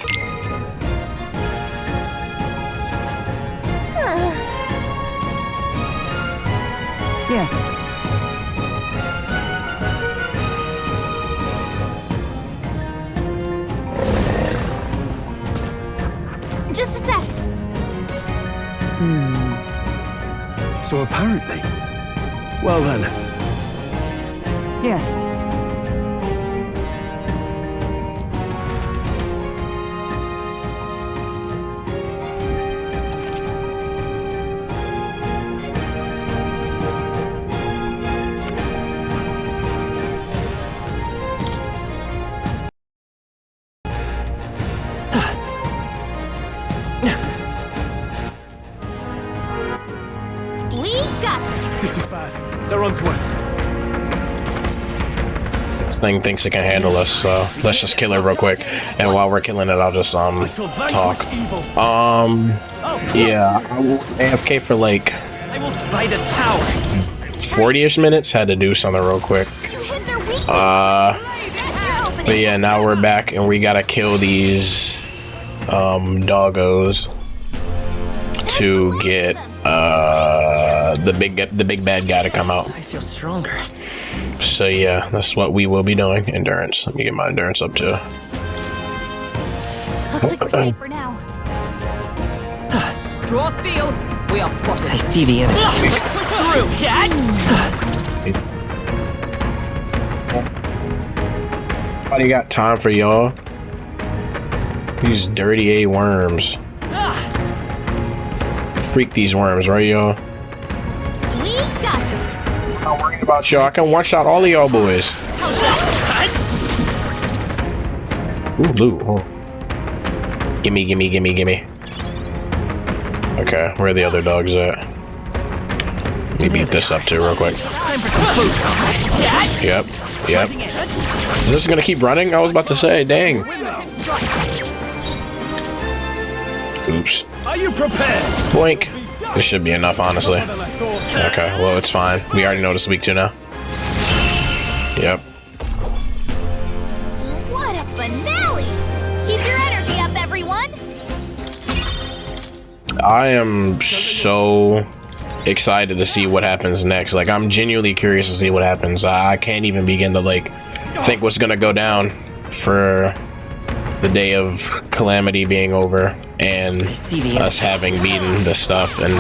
Yes. Just a sec. So apparently. Well then. Yes. This is bad. They're onto us. This thing thinks it can handle us, so let's just kill it real quick. And while we're killing it, I'll just talk. Yeah, I will AFK for like 40-ish minutes. Had to do something real quick. But yeah, now we're back and we gotta kill these doggos to get the big bad guy to come out. I feel stronger. So yeah, that's what we will be doing. Endurance. Let me get my endurance up too. Looks like we're safe for now. Draw steel. We are spotted. I see the enemy. Through, cat. Nobody got time for y'all. These dirty A worms. Freak these worms, right, y'all? We got this. I'm not worried about y'all. I can one-shot all of y'all boys. Ooh, loot. Oh. Gimme, gimme, gimme, gimme. Okay, where are the other dogs at? Let me beat this up too real quick. Yep, yep. Is this gonna keep running? I was about to say, dang. Oops. Are you prepared? Boink. This should be enough, honestly. Okay, well, it's fine. We already know this week 2 now. Yep. What a finale! Keep your energy up, everyone! I am so excited to see what happens next. Like, I'm genuinely curious to see what happens. I can't even begin to, like, think what's gonna go down for the day of calamity being over and us having beaten this stuff and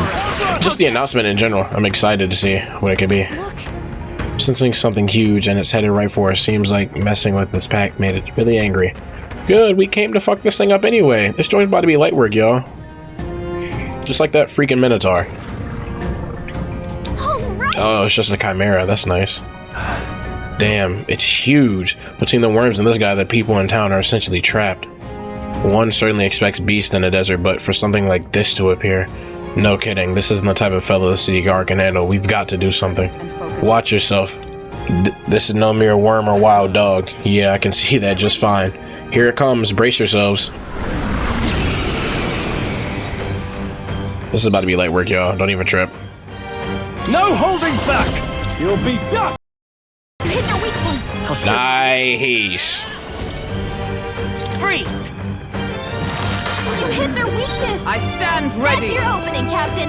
just the announcement in general. I'm excited to see what it could be. Sensing something huge and it's headed right for us. Seems like messing with this pack made it really angry. Good, we came to fuck this thing up anyway. This joint's about to be light work, y'all. Just like that freaking Minotaur. Oh, it's just a chimera. That's nice. Damn, it's huge. Between the worms and this guy, the people in town are essentially trapped. One certainly expects beasts in a desert, but for something like this to appear, no kidding. This isn't the type of fellow the city guard can handle. We've got to do something. Watch yourself. This is no mere worm or wild dog. Yeah, I can see that just fine. Here it comes. Brace yourselves. This is about to be light work, y'all. Don't even trip. No holding back! You'll be dust! Hit their weak point! Nice. Freeze! You hit their weakness! I stand ready. That's your opening, Captain!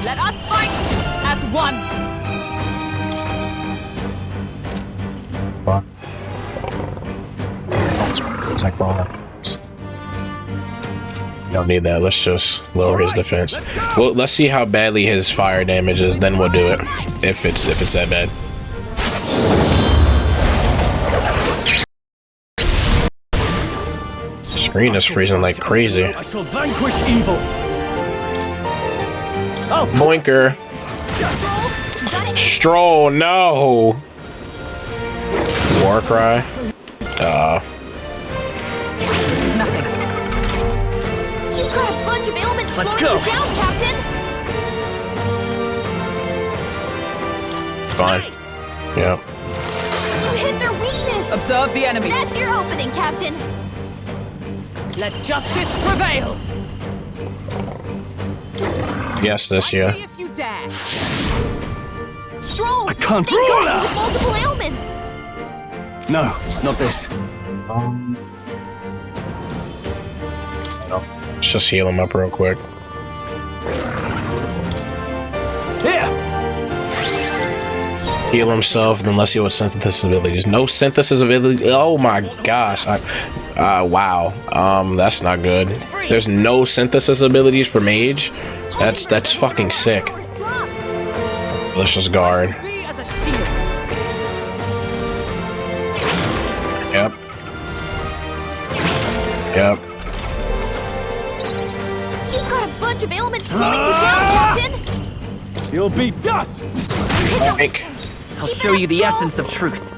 Let us fight as one. It's like falling. Don't need that. Let's just lower his defense. Well, let's see how badly his fire damage is, then we'll do it. If it's that bad. Screen is freezing like crazy. I shall vanquish evil. Oh, Boinker. Stroll, no. War cry. Nothing. You've got a bunch of ailments Let's slowing go. you down, Captain! Fine. Yep. You hit their weakness! Observe the enemy. That's your opening, Captain! Let justice prevail. Yes, this year. Fight me if you dare. Stroll! I can't They got roll you out. with multiple ailments! no, not this. Let's just heal him up real quick. Here! Heal himself, then let's see what synthesis abilities. No synthesis ability. Oh my gosh. Wow. That's not good. There's no synthesis abilities for mage. That's fucking sick. Let's just guard. Be as a shield. Yep. Yep. You've got a bunch of ailments slowing you down, Captain! You'll be dust! Boink. I'll show you the essence of truth.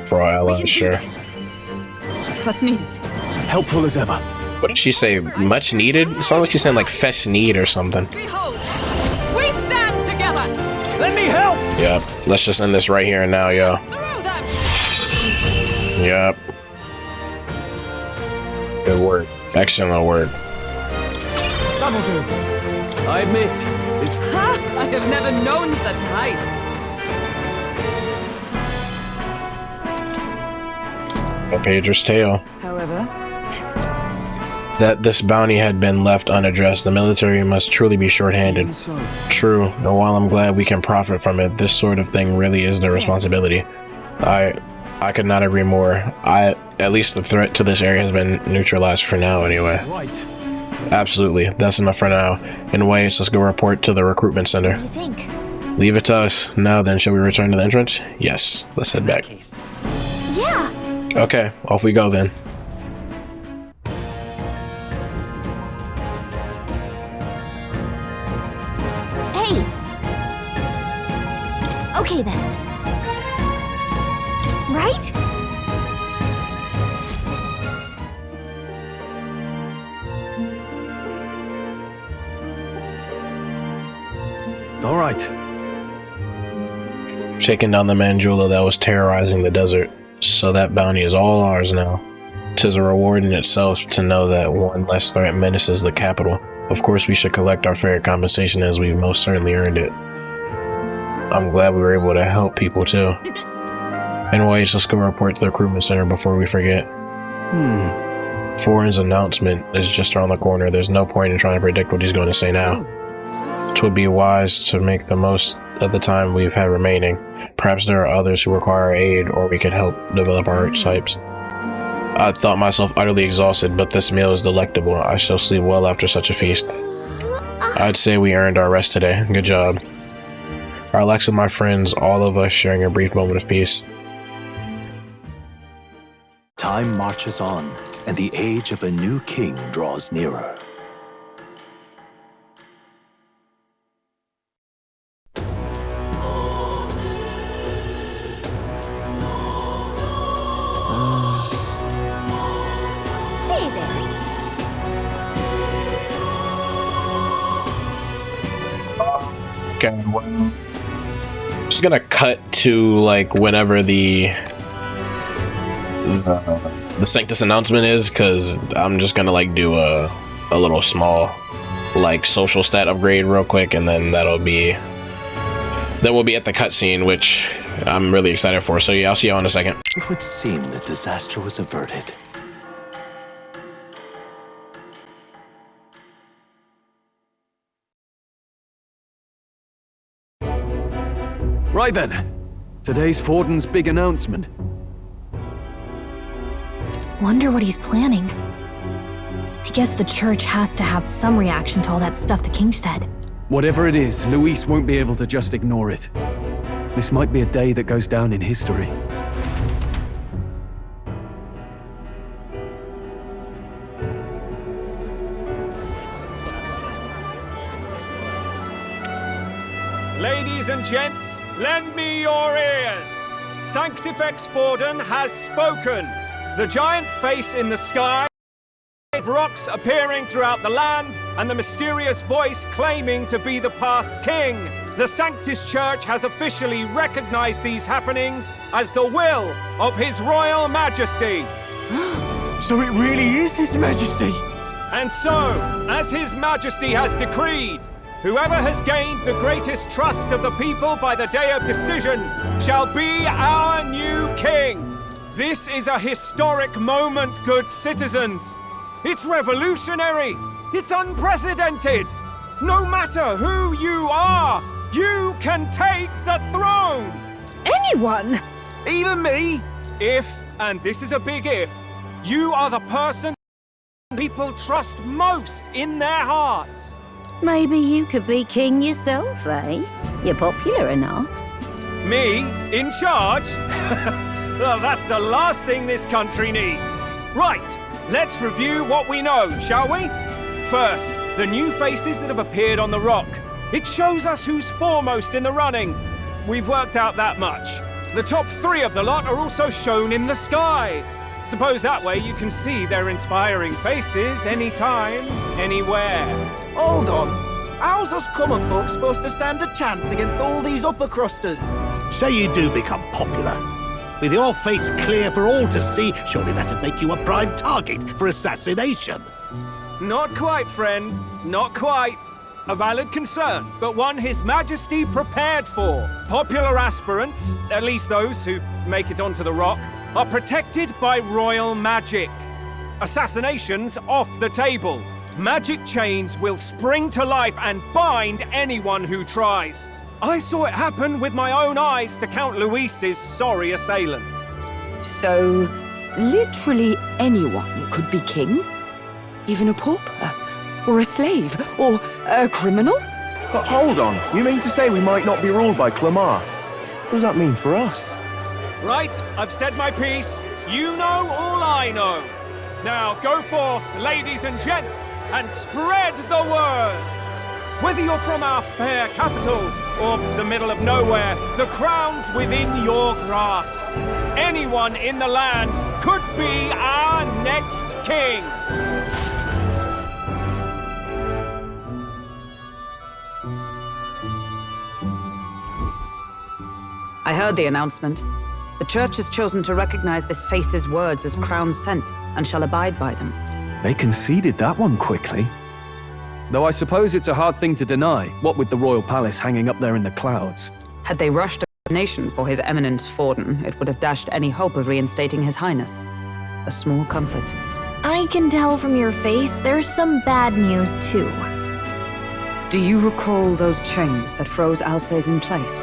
For our allies, sure. Plus needed. Helpful as ever. What did she say? Much needed? It sounds like she's saying like fetch need or something. Behold, we stand together. Let me help! Yep. Let's just end this right here and now, yo. Through them. Yep. Good work. Excellent work. That'll do. I admit, it's Ha! I have never known such heights. A pager's tale. However, That this bounty had been left unaddressed, the military must truly be short-handed. True, and while I'm glad we can profit from it, this sort of thing really is their responsibility. I could not agree more. At least the threat to this area has been neutralized for now, anyway. right. Absolutely, that's enough for now. Anyways, let's go report to the recruitment center. What do you think? Leave it to us. Now then, shall we return to the entrance? Yes, let's head back. Case. Yeah! Okay, off we go then. Hey! Okay then. Right? All right. Taking down the Manjula that was terrorizing the desert. So that bounty is all ours now. 'Tis a reward in itself to know that one less threat menaces the capital. Of course, we should collect our fair compensation as we've most certainly earned it. I'm glad we were able to help people too. Anyways, let's go report to the recruitment center before we forget. Foreign's announcement is just around the corner. There's no point in trying to predict what he's going to say now. It would be wise to make the most of the time we've had remaining. Perhaps there are others who require our aid, or we can help develop our archetypes. I thought myself utterly exhausted, but this meal is delectable. I shall sleep well after such a feast. I'd say we earned our rest today. Good job. I relax with my friends, all of us sharing a brief moment of peace. Time marches on, and the age of a new king draws nearer. Okay, well, I'm just gonna cut to like whenever the Sanctus announcement is, because I'm just gonna like do a little small like social stat upgrade real quick, and then we'll be at the cutscene, which I'm really excited for. So yeah, I'll see you in a second. It would seem that disaster was averted. Right then. Today's Forden's big announcement. Wonder what he's planning. I guess the church has to have some reaction to all that stuff the king said. Whatever it is, Luis won't be able to just ignore it. This might be a day that goes down in history. Ladies and gents, lend me your ears. Sanctifex Forden has spoken. The giant face in the sky, rocks appearing throughout the land, and the mysterious voice claiming to be the past king. The Sanctus Church has officially recognized these happenings as the will of His Royal Majesty. So it really is His Majesty? And so, as His Majesty has decreed, whoever has gained the greatest trust of the people by the day of decision shall be our new king. This is a historic moment, good citizens. It's revolutionary. It's unprecedented. No matter who you are, you can take the throne. Anyone? Even me. If, and this is a big if, you are the person people trust most in their hearts. Maybe you could be king yourself, eh? You're popular enough. Me? In charge? Well, that's the last thing this country needs. Right, let's review what we know, shall we? First, the new faces that have appeared on the rock. It shows us who's foremost in the running. We've worked out that much. The top 3 of the lot are also shown in the sky. Suppose that way you can see their inspiring faces anytime, anywhere. Hold on. How's us common folk supposed to stand a chance against all these upper crusters? Say you do become popular. With your face clear for all to see, surely that'd make you a prime target for assassination. Not quite, friend. Not quite. A valid concern, but one His Majesty prepared for. Popular aspirants, at least those who make it onto the rock, are protected by royal magic. Assassinations off the table. Magic chains will spring to life and bind anyone who tries. I saw it happen with my own eyes to Count Luis's sorry assailant. So, literally anyone could be king? Even a pauper? Or a slave? Or a criminal? But hold on, you mean to say we might not be ruled by Clamar? What does that mean for us? Right, I've said my piece. You know all I know. Now go forth, ladies and gents, and spread the word. Whether you're from our fair capital or the middle of nowhere, the crown's within your grasp. Anyone in the land could be our next king. I heard the announcement. The Church has chosen to recognize this face's words as crown sent and shall abide by them. They conceded that one quickly. Though I suppose it's a hard thing to deny, what with the royal palace hanging up there in the clouds. Had they rushed a nation for His Eminence Forden, it would have dashed any hope of reinstating His Highness. A small comfort. I can tell from your face there's some bad news, too. Do you recall those chains that froze Alsace in place?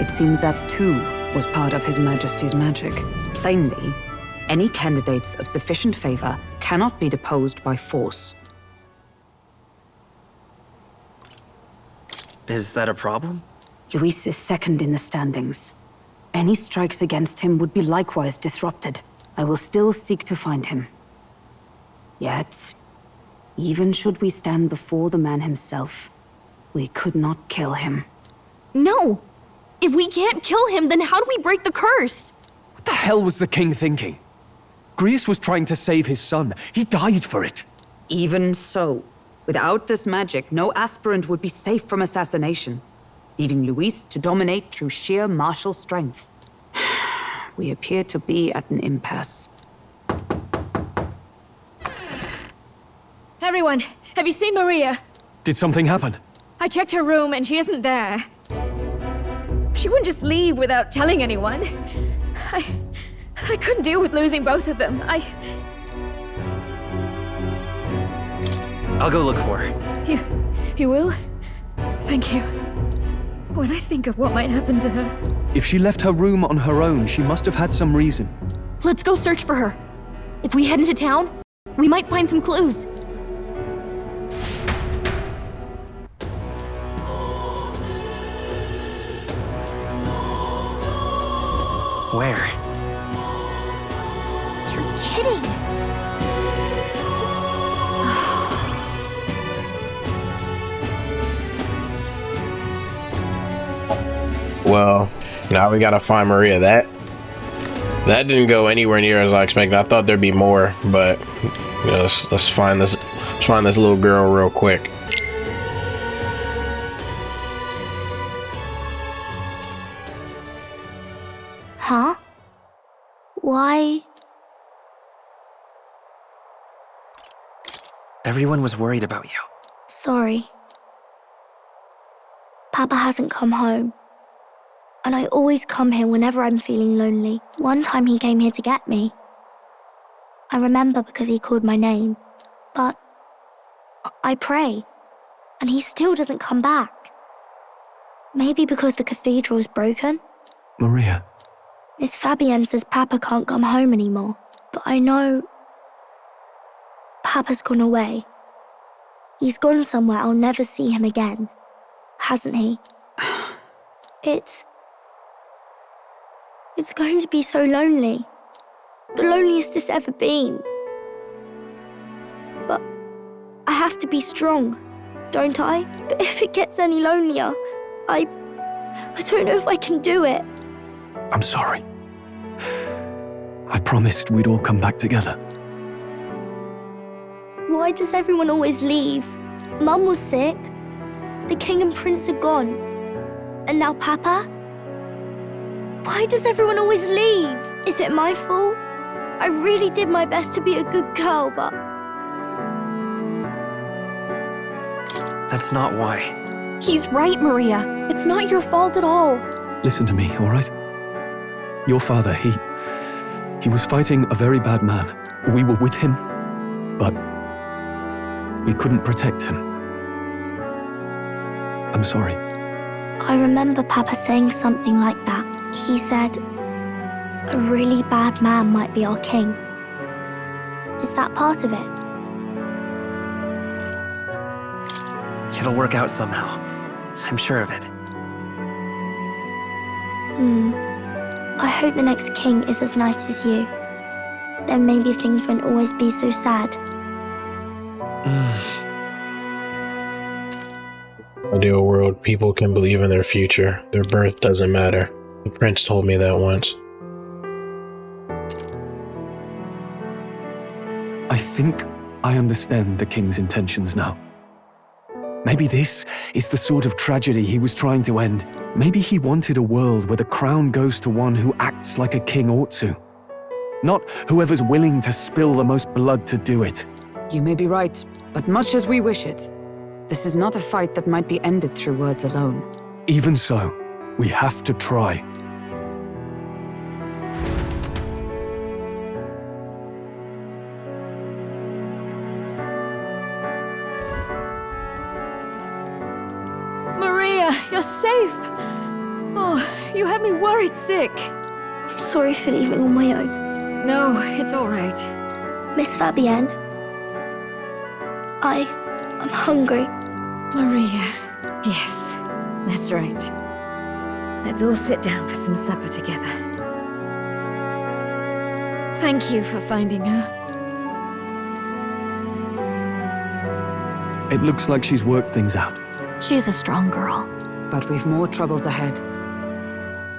It seems that, too, was part of His Majesty's magic. Plainly, any candidates of sufficient favor cannot be deposed by force. Is that a problem? Luis is second in the standings. Any strikes against him would be likewise disrupted. I will still seek to find him. Yet, even should we stand before the man himself, we could not kill him. No! If we can't kill him, then how do we break the curse? What the hell was the king thinking? Grius was trying to save his son. He died for it. Even so, without this magic, no aspirant would be safe from assassination, leaving Luis to dominate through sheer martial strength. We appear to be at an impasse. Everyone, have you seen Maria? Did something happen? I checked her room and she isn't there. She wouldn't just leave without telling anyone. I couldn't deal with losing both of them. I'll go look for her. You will? Thank you. When I think of what might happen to her... If she left her room on her own, she must have had some reason. Let's go search for her. If we head into town, we might find some clues. Where? You're kidding! Well, now we gotta find Maria. That didn't go anywhere near as I expected. I thought there'd be more, but you know, let's find this little girl real quick. Huh? Why? Everyone was worried about you. Sorry. Papa hasn't come home. And I always come here whenever I'm feeling lonely. One time he came here to get me. I remember because he called my name. But I pray, and he still doesn't come back. Maybe because the cathedral is broken? Maria. Miss Fabienne says Papa can't come home anymore. But I know... Papa's gone away. He's gone somewhere I'll never see him again. Hasn't he? It's going to be so lonely. The loneliest it's ever been. But I have to be strong, don't I? But if it gets any lonelier, I don't know if I can do it. I'm sorry. I promised we'd all come back together. Why does everyone always leave? Mum was sick. The king and prince are gone. And now Papa? Why does everyone always leave? Is it my fault? I really did my best to be a good girl, but... That's not why. He's right, Maria. It's not your fault at all. Listen to me, all right? Your father, he was fighting a very bad man. We were with him, but we couldn't protect him. I'm sorry. I remember Papa saying something like that. He said, a really bad man might be our king. Is that part of it? It'll work out somehow. I'm sure of it. I hope the next king is as nice as you. Then maybe things won't always be so sad. Ideal world, people can believe in their future. Their birth doesn't matter. The prince told me that once. I think I understand the king's intentions now. Maybe this is the sort of tragedy he was trying to end. Maybe he wanted a world where the crown goes to one who acts like a king ought to. Not whoever's willing to spill the most blood to do it. You may be right, but much as we wish it, this is not a fight that might be ended through words alone. Even so, we have to try. Maria, you're safe! Oh, you had me worried sick. I'm sorry for leaving on my own. No, it's all right. Miss Fabienne, I'm hungry. Maria. Yes, that's right. Let's all sit down for some supper together. Thank you for finding her. It looks like she's worked things out. She's a strong girl. But we've more troubles ahead.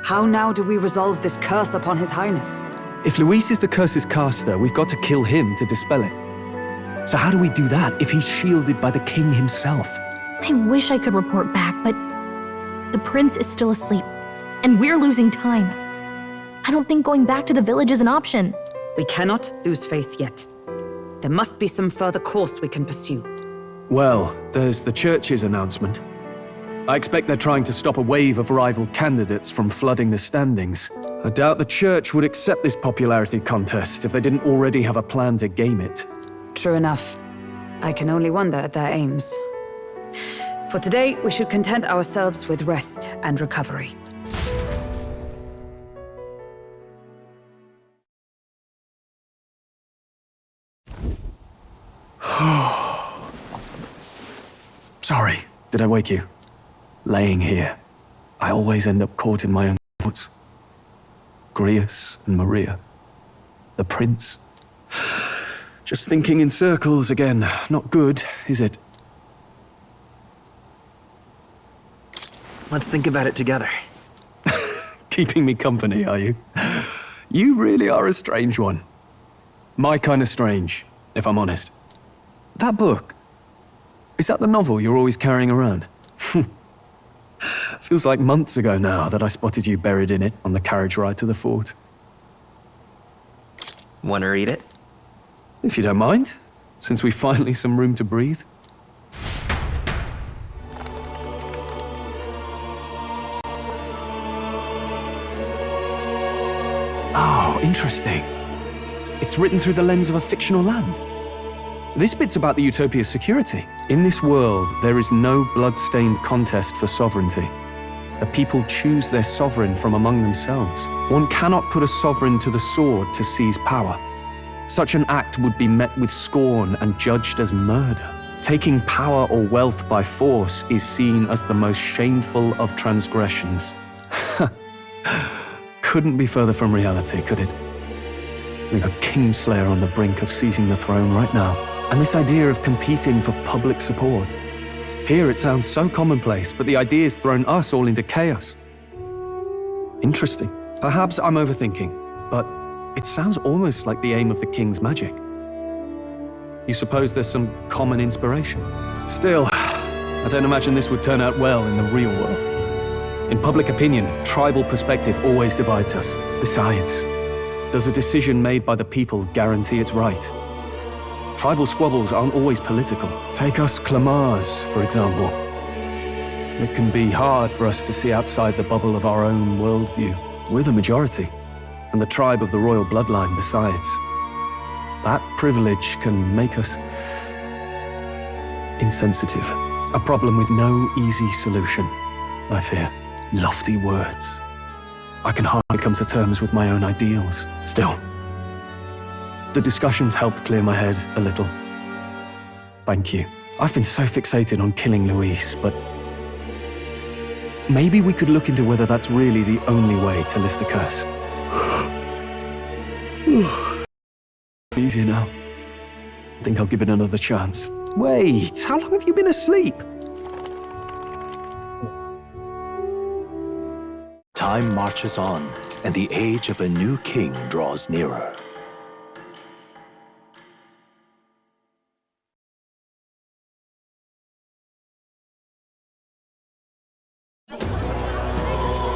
How now do we resolve this curse upon His Highness? If Luis is the curse's caster, we've got to kill him to dispel it. So how do we do that if he's shielded by the king himself? I wish I could report back, but the prince is still asleep, and we're losing time. I don't think going back to the village is an option. We cannot lose faith yet. There must be some further course we can pursue. Well, there's the church's announcement. I expect they're trying to stop a wave of rival candidates from flooding the standings. I doubt the church would accept this popularity contest if they didn't already have a plan to game it. True enough. I can only wonder at their aims. For today, we should content ourselves with rest and recovery. Sorry, did I wake you? Laying here, I always end up caught in my own thoughts. Grius and Maria. The prince. Just thinking in circles again. Not good, is it? Let's think about it together. Keeping me company, are you? You really are a strange one. My kind of strange, if I'm honest. That book, is that the novel you're always carrying around? Feels like months ago now that I spotted you buried in it on the carriage ride to the fort. Want to read it? If you don't mind, since we've finally some room to breathe. Oh, interesting. It's written through the lens of a fictional land. This bit's about the Utopia's security. In this world, there is no blood-stained contest for sovereignty. The people choose their sovereign from among themselves. One cannot put a sovereign to the sword to seize power. Such an act would be met with scorn and judged as murder. Taking power or wealth by force is seen as the most shameful of transgressions. Couldn't be further from reality, could it? We've a kingslayer on the brink of seizing the throne right now. And this idea of competing for public support. Here it sounds so commonplace, but the idea's thrown us all into chaos. Interesting. Perhaps I'm overthinking, but it sounds almost like the aim of the king's magic. You suppose there's some common inspiration? Still, I don't imagine this would turn out well in the real world. In public opinion, tribal perspective always divides us. Besides, does a decision made by the people guarantee it's right? Tribal squabbles aren't always political. Take us Clamars, for example. It can be hard for us to see outside the bubble of our own worldview. We're the majority, and the tribe of the royal bloodline besides. That privilege can make us insensitive. A problem with no easy solution, I fear. Lofty words. I can hardly come to terms with my own ideals. Still, the discussions helped clear my head a little. Thank you. I've been so fixated on killing Luis, but maybe we could look into whether that's really the only way to lift the curse. Easier now. I think I'll give it another chance. Wait, how long have you been asleep? Time marches on, and the age of a new king draws nearer.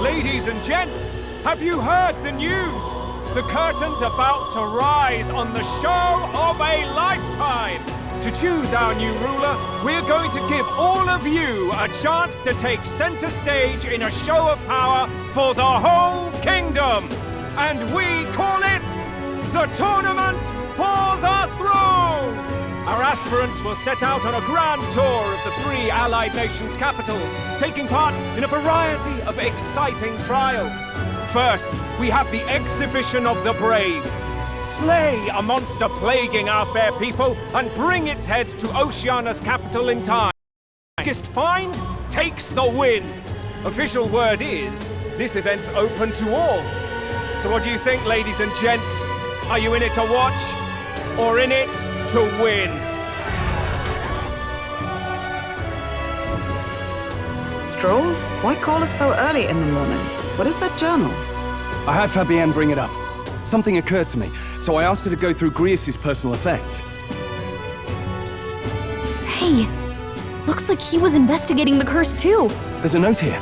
Ladies and gents, have you heard the news? The curtain's about to rise on the show of a lifetime. To choose our new ruler, we're going to give all of you a chance to take center stage in a show of power for the whole kingdom. And we call it the Tournament for the Throne! Our aspirants will set out on a grand tour of the 3 allied nations' capitals, taking part in a variety of exciting trials. First, we have the Exhibition of the Brave. Slay a monster plaguing our fair people and bring its head to Oceania's capital in time. Biggest find takes the win. Official word is, this event's open to all. So what do you think, ladies and gents? Are you in it to watch, or in it to win? Stroll? Why call us so early in the morning? What is that journal? I had Fabienne bring it up. Something occurred to me, so I asked her to go through Grius' personal effects. Hey, looks like he was investigating the curse too. There's a note here.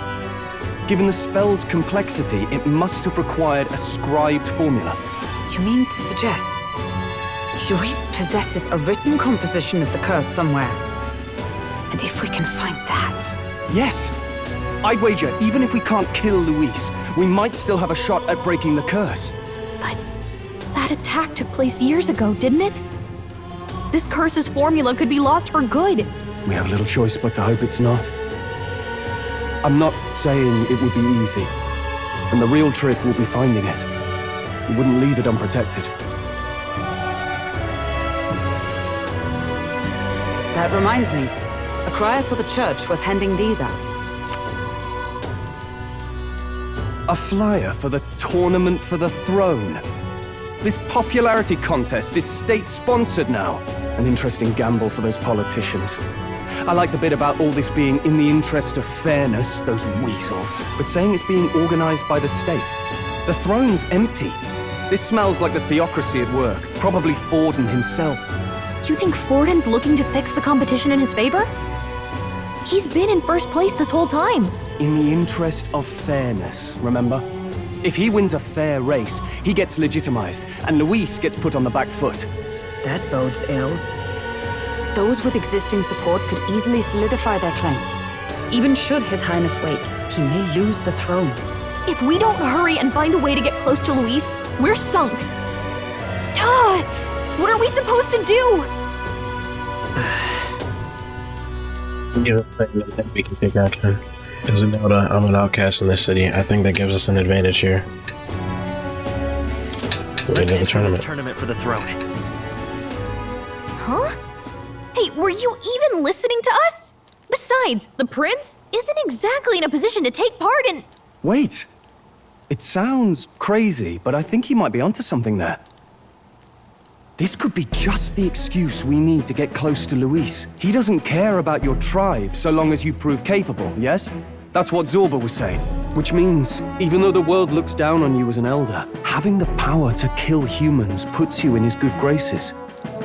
Given the spell's complexity, it must have required a scribed formula. You mean to suggest Luis possesses a written composition of the curse somewhere? And if we can find that... Yes! I'd wager, even if we can't kill Luis, we might still have a shot at breaking the curse. But that attack took place years ago, didn't it? This curse's formula could be lost for good. We have little choice but to hope it's not. I'm not saying it would be easy, and the real trick will be finding it. We wouldn't leave it unprotected. That reminds me. A crier for the church was handing these out. A flyer for the Tournament for the Throne. This popularity contest is state-sponsored now. An interesting gamble for those politicians. I like the bit about all this being in the interest of fairness, those weasels. But saying it's being organized by the state. The throne's empty. This smells like the theocracy at work. Probably Forden himself. You think Forden's looking to fix the competition in his favor? He's been in first place this whole time. In the interest of fairness, remember? If he wins a fair race, he gets legitimized, and Luis gets put on the back foot. That bodes ill. Those with existing support could easily solidify their claim. Even should His Highness wake, he may lose the throne. If we don't hurry and find a way to get close to Luis, we're sunk. What are we supposed to do? I think we can take action. As a note, I'm an outcast in this city. I think that gives us an advantage here. Let's enter this tournament for the throne. Huh? Hey, were you even listening to us? Besides, the prince isn't exactly in a position to take part in... Wait! It sounds crazy, but I think he might be onto something there. This could be just the excuse we need to get close to Luis. He doesn't care about your tribe so long as you prove capable, yes? That's what Zorba was saying. Which means, even though the world looks down on you as an elder, having the power to kill humans puts you in his good graces.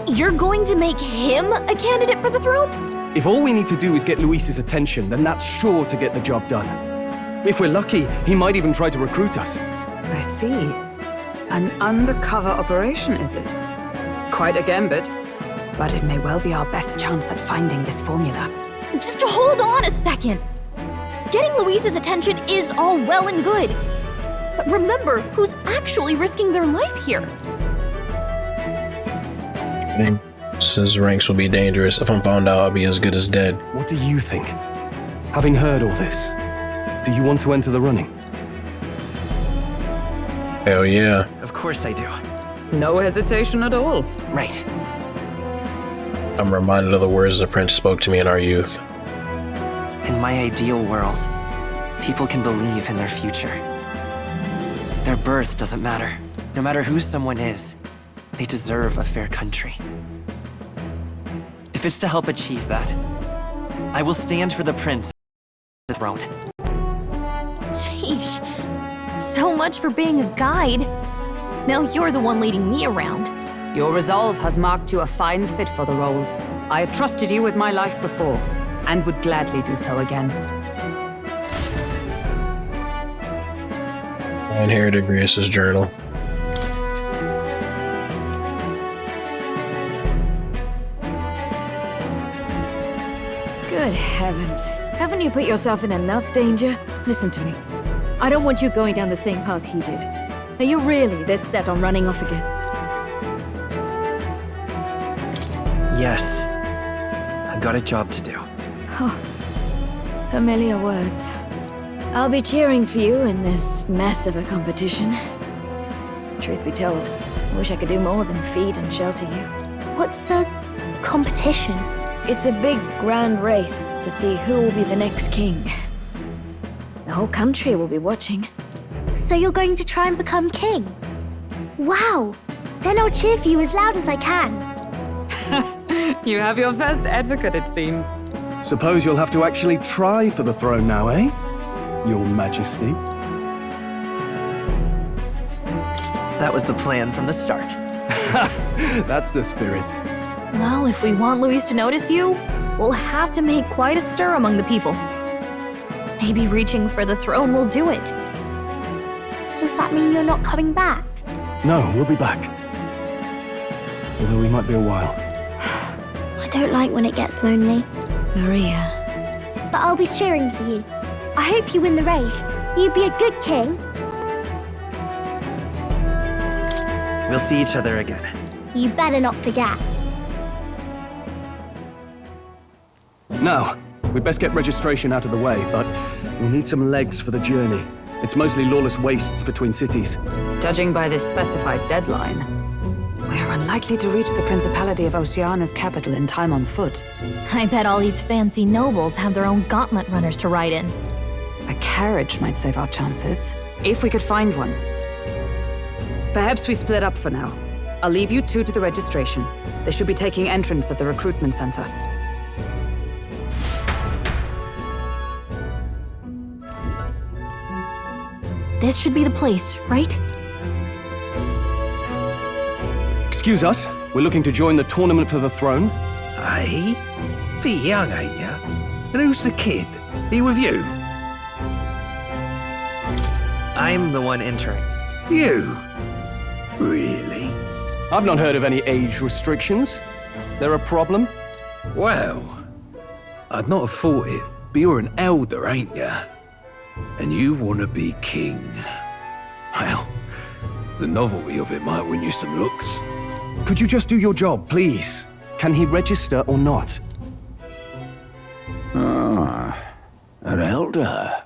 You're going to make him a candidate for the throne? If all we need to do is get Luis's attention, then that's sure to get the job done. If we're lucky, he might even try to recruit us. I see. An undercover operation, is it? Quite a gambit. But it may well be our best chance at finding this formula. Just hold on a second. Getting Luis's attention is all well and good. But remember who's actually risking their life here. His ranks will be dangerous. If I'm found out, I'll be as good as dead. What do you think? Having heard all this, do you want to enter the running? Hell yeah. Of course I do. No hesitation at all. Right. I'm reminded of the words the prince spoke to me in our youth. In my ideal world, people can believe in their future. Their birth doesn't matter. No matter who someone is, they deserve a fair country. If it's to help achieve that, I will stand for the prince's throne. Sheesh. So much for being a guide. Now you're the one leading me around. Your resolve has marked you a fine fit for the role. I have trusted you with my life before, and would gladly do so again. I inherited Grace's journal. Good heavens. Haven't you put yourself in enough danger? Listen to me. I don't want you going down the same path he did. Are you really this set on running off again? Yes. I've got a job to do. Oh, familiar words. I'll be cheering for you in this mess of a competition. Truth be told, I wish I could do more than feed and shelter you. What's the competition? It's a big, grand race to see who will be the next king. The whole country will be watching. So you're going to try and become king? Wow! Then I'll cheer for you as loud as I can. You have your first advocate, it seems. Suppose you'll have to actually try for the throne now, eh? Your Majesty. That was the plan from the start. That's the spirit. Well, if we want Luis to notice you, we'll have to make quite a stir among the people. Maybe reaching for the throne will do it. Does that mean you're not coming back? No, we'll be back. Although we might be a while. I don't like when it gets lonely. Maria. But I'll be cheering for you. I hope you win the race. You'd be a good king. We'll see each other again. You better not forget. Now, we'd best get registration out of the way, but we'll need some legs for the journey. It's mostly lawless wastes between cities. Judging by this specified deadline, we are unlikely to reach the Principality of Oceana's capital in time on foot. I bet all these fancy nobles have their own gauntlet runners to ride in. A carriage might save our chances, if we could find one. Perhaps we split up for now. I'll leave you two to the registration. They should be taking entrance at the recruitment center. This should be the place, right? Excuse us, we're looking to join the tournament for the throne. Aye? Bit young, ain't ya? And who's the kid? He with you? I'm the one entering. You? Really? I've not heard of any age restrictions. They're a problem? Well, I'd not have thought it, but you're an elder, ain't ya? And you want to be king. Well, the novelty of it might win you some looks. Could you just do your job, please? Can he register or not? Ah, an elder.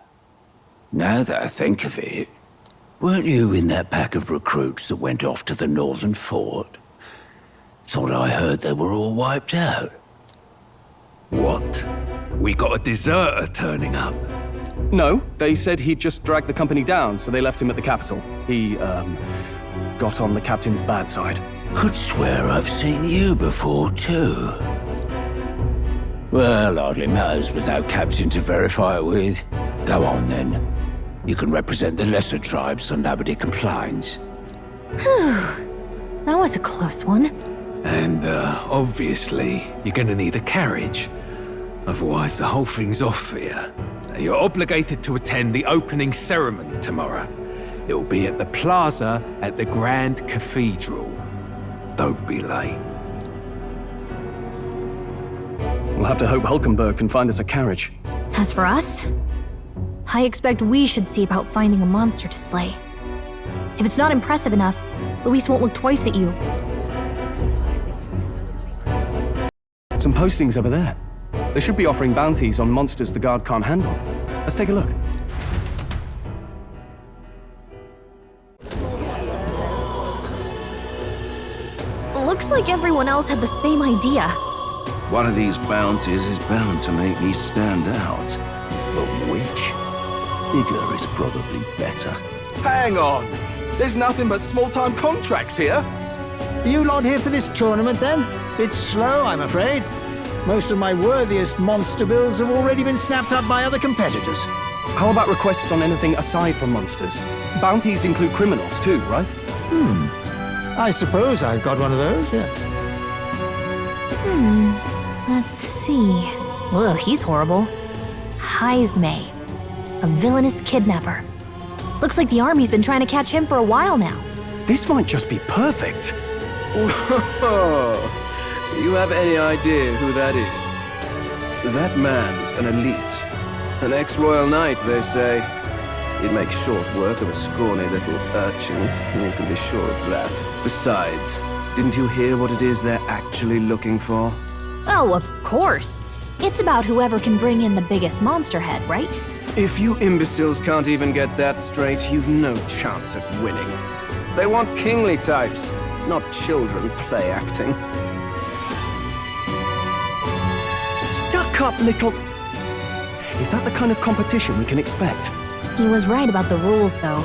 Now that I think of it, weren't you in that pack of recruits that went off to the northern fort? Thought I heard they were all wiped out. What? We got a deserter turning up? No, they said he'd just dragged the company down, so they left him at the capital. He, got on the captain's bad side. Could swear I've seen you before, too. Well, hardly matters with no captain to verify it with. Go on, then. You can represent the lesser tribes so nobody complains. Whew. That was a close one. And, obviously, you're gonna need a carriage. Otherwise, the whole thing's off for you. You're obligated to attend the opening ceremony tomorrow. It will be at the plaza at the Grand Cathedral. Don't be late. We'll have to hope Hulkenberg can find us a carriage. As for us, I expect we should see about finding a monster to slay. If it's not impressive enough, Luis won't look twice at you. Some postings over there. They should be offering bounties on monsters the guard can't handle. Let's take a look. Looks like everyone else had the same idea. One of these bounties is bound to make me stand out. But which? Bigger is probably better. Hang on! There's nothing but small-time contracts here. You lot here for this tournament, then? Bit slow, I'm afraid. Most of my worthiest monster bills have already been snapped up by other competitors. How about requests on anything aside from monsters? Bounties include criminals too, right? I suppose I've got one of those, yeah. Let's see. Ugh, he's horrible. Heisme, a villainous kidnapper. Looks like the army's been trying to catch him for a while now. This might just be perfect. Whoa! You have any idea who that is? That man's an elite. An ex-royal knight, they say. He'd make short work of a scrawny little urchin, you can be sure of that. Besides, didn't you hear what it is they're actually looking for? Oh, of course. It's about whoever can bring in the biggest monster head, right? If you imbeciles can't even get that straight, you've no chance at winning. They want kingly types, not children play acting. Stuck-up little... Is that the kind of competition we can expect? He was right about the rules, though.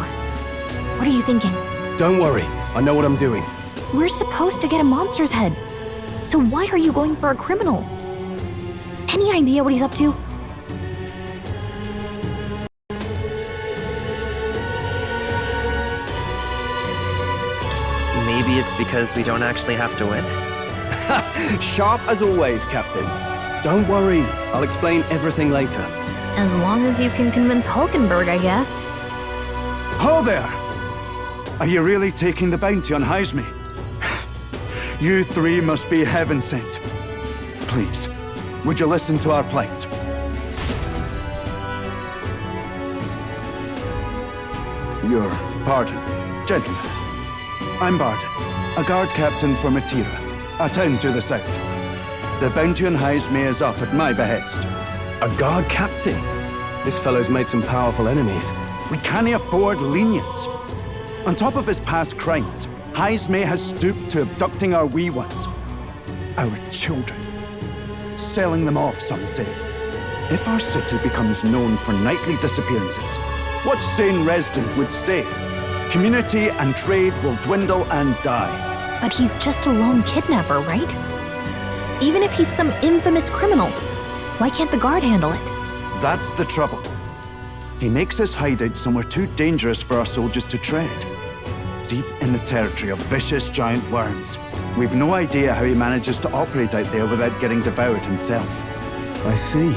What are you thinking? Don't worry, I know what I'm doing. We're supposed to get a monster's head. So why are you going for a criminal? Any idea what he's up to? Maybe it's because we don't actually have to win. Sharp as always, Captain. Don't worry, I'll explain everything later. As long as you can convince Hulkenberg, I guess. Ho there! Are you really taking the bounty on Haisme? You three must be heaven sent. Please, would you listen to our plight? Your pardon, gentlemen. I'm Barden, a guard captain for Matira, a town to the south. The bounty on Haisme is up at my behest. A guard captain? This fellow's made some powerful enemies. We can't afford lenience. On top of his past crimes, Haisme has stooped to abducting our wee ones. Our children. Selling them off, some say. If our city becomes known for nightly disappearances, what sane resident would stay? Community and trade will dwindle and die. But he's just a lone kidnapper, right? Even if he's some infamous criminal, why can't the guard handle it? That's the trouble. He makes his hideout somewhere too dangerous for our soldiers to tread. Deep in the territory of vicious giant worms. We've no idea how he manages to operate out there without getting devoured himself. I see.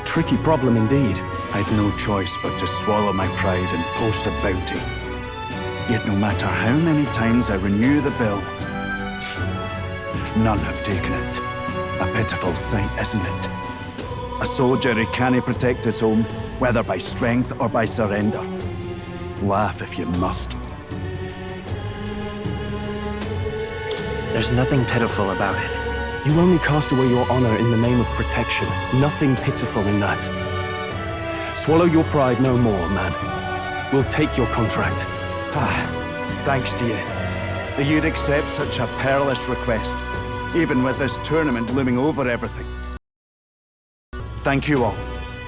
Tricky problem indeed. I'd no choice but to swallow my pride and post a bounty. Yet no matter how many times I renew the bill, none have taken it. A pitiful sight, isn't it? A soldier who can't protect his home, whether by strength or by surrender. Laugh if you must. There's nothing pitiful about it. You only cast away your honor in the name of protection. Nothing pitiful in that. Swallow your pride no more, man. We'll take your contract. Thanks to you. That you'd accept such a perilous request, even with this tournament looming over everything. Thank you all,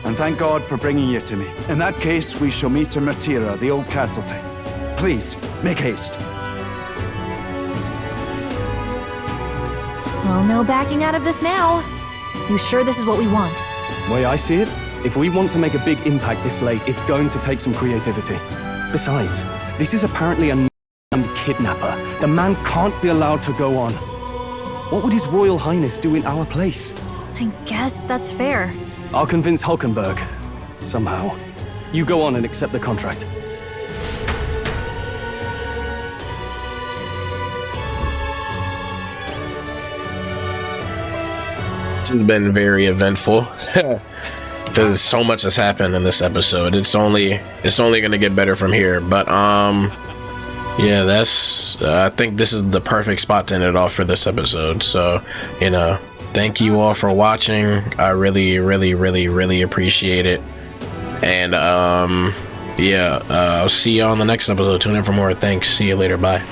and thank God for bringing you to me. In that case, we shall meet in Matira, the old castle town. Please, make haste. Well, no backing out of this now. You sure this is what we want? Way I see it, if we want to make a big impact this late, it's going to take some creativity. Besides, this is apparently a kidnapper. The man can't be allowed to go on. What would His Royal Highness do in our place? I guess that's fair. I'll convince Hulkenberg. Somehow. You go on and accept the contract. This has been very eventful. There's so much has happened in this episode. It's only gonna get better from here. But yeah, that's I think this is the perfect spot to end it off for this episode. So, you know, thank you all for watching. I really appreciate it. And yeah, I'll see you on the next episode. Tune in for more. Thanks. See you later. Bye.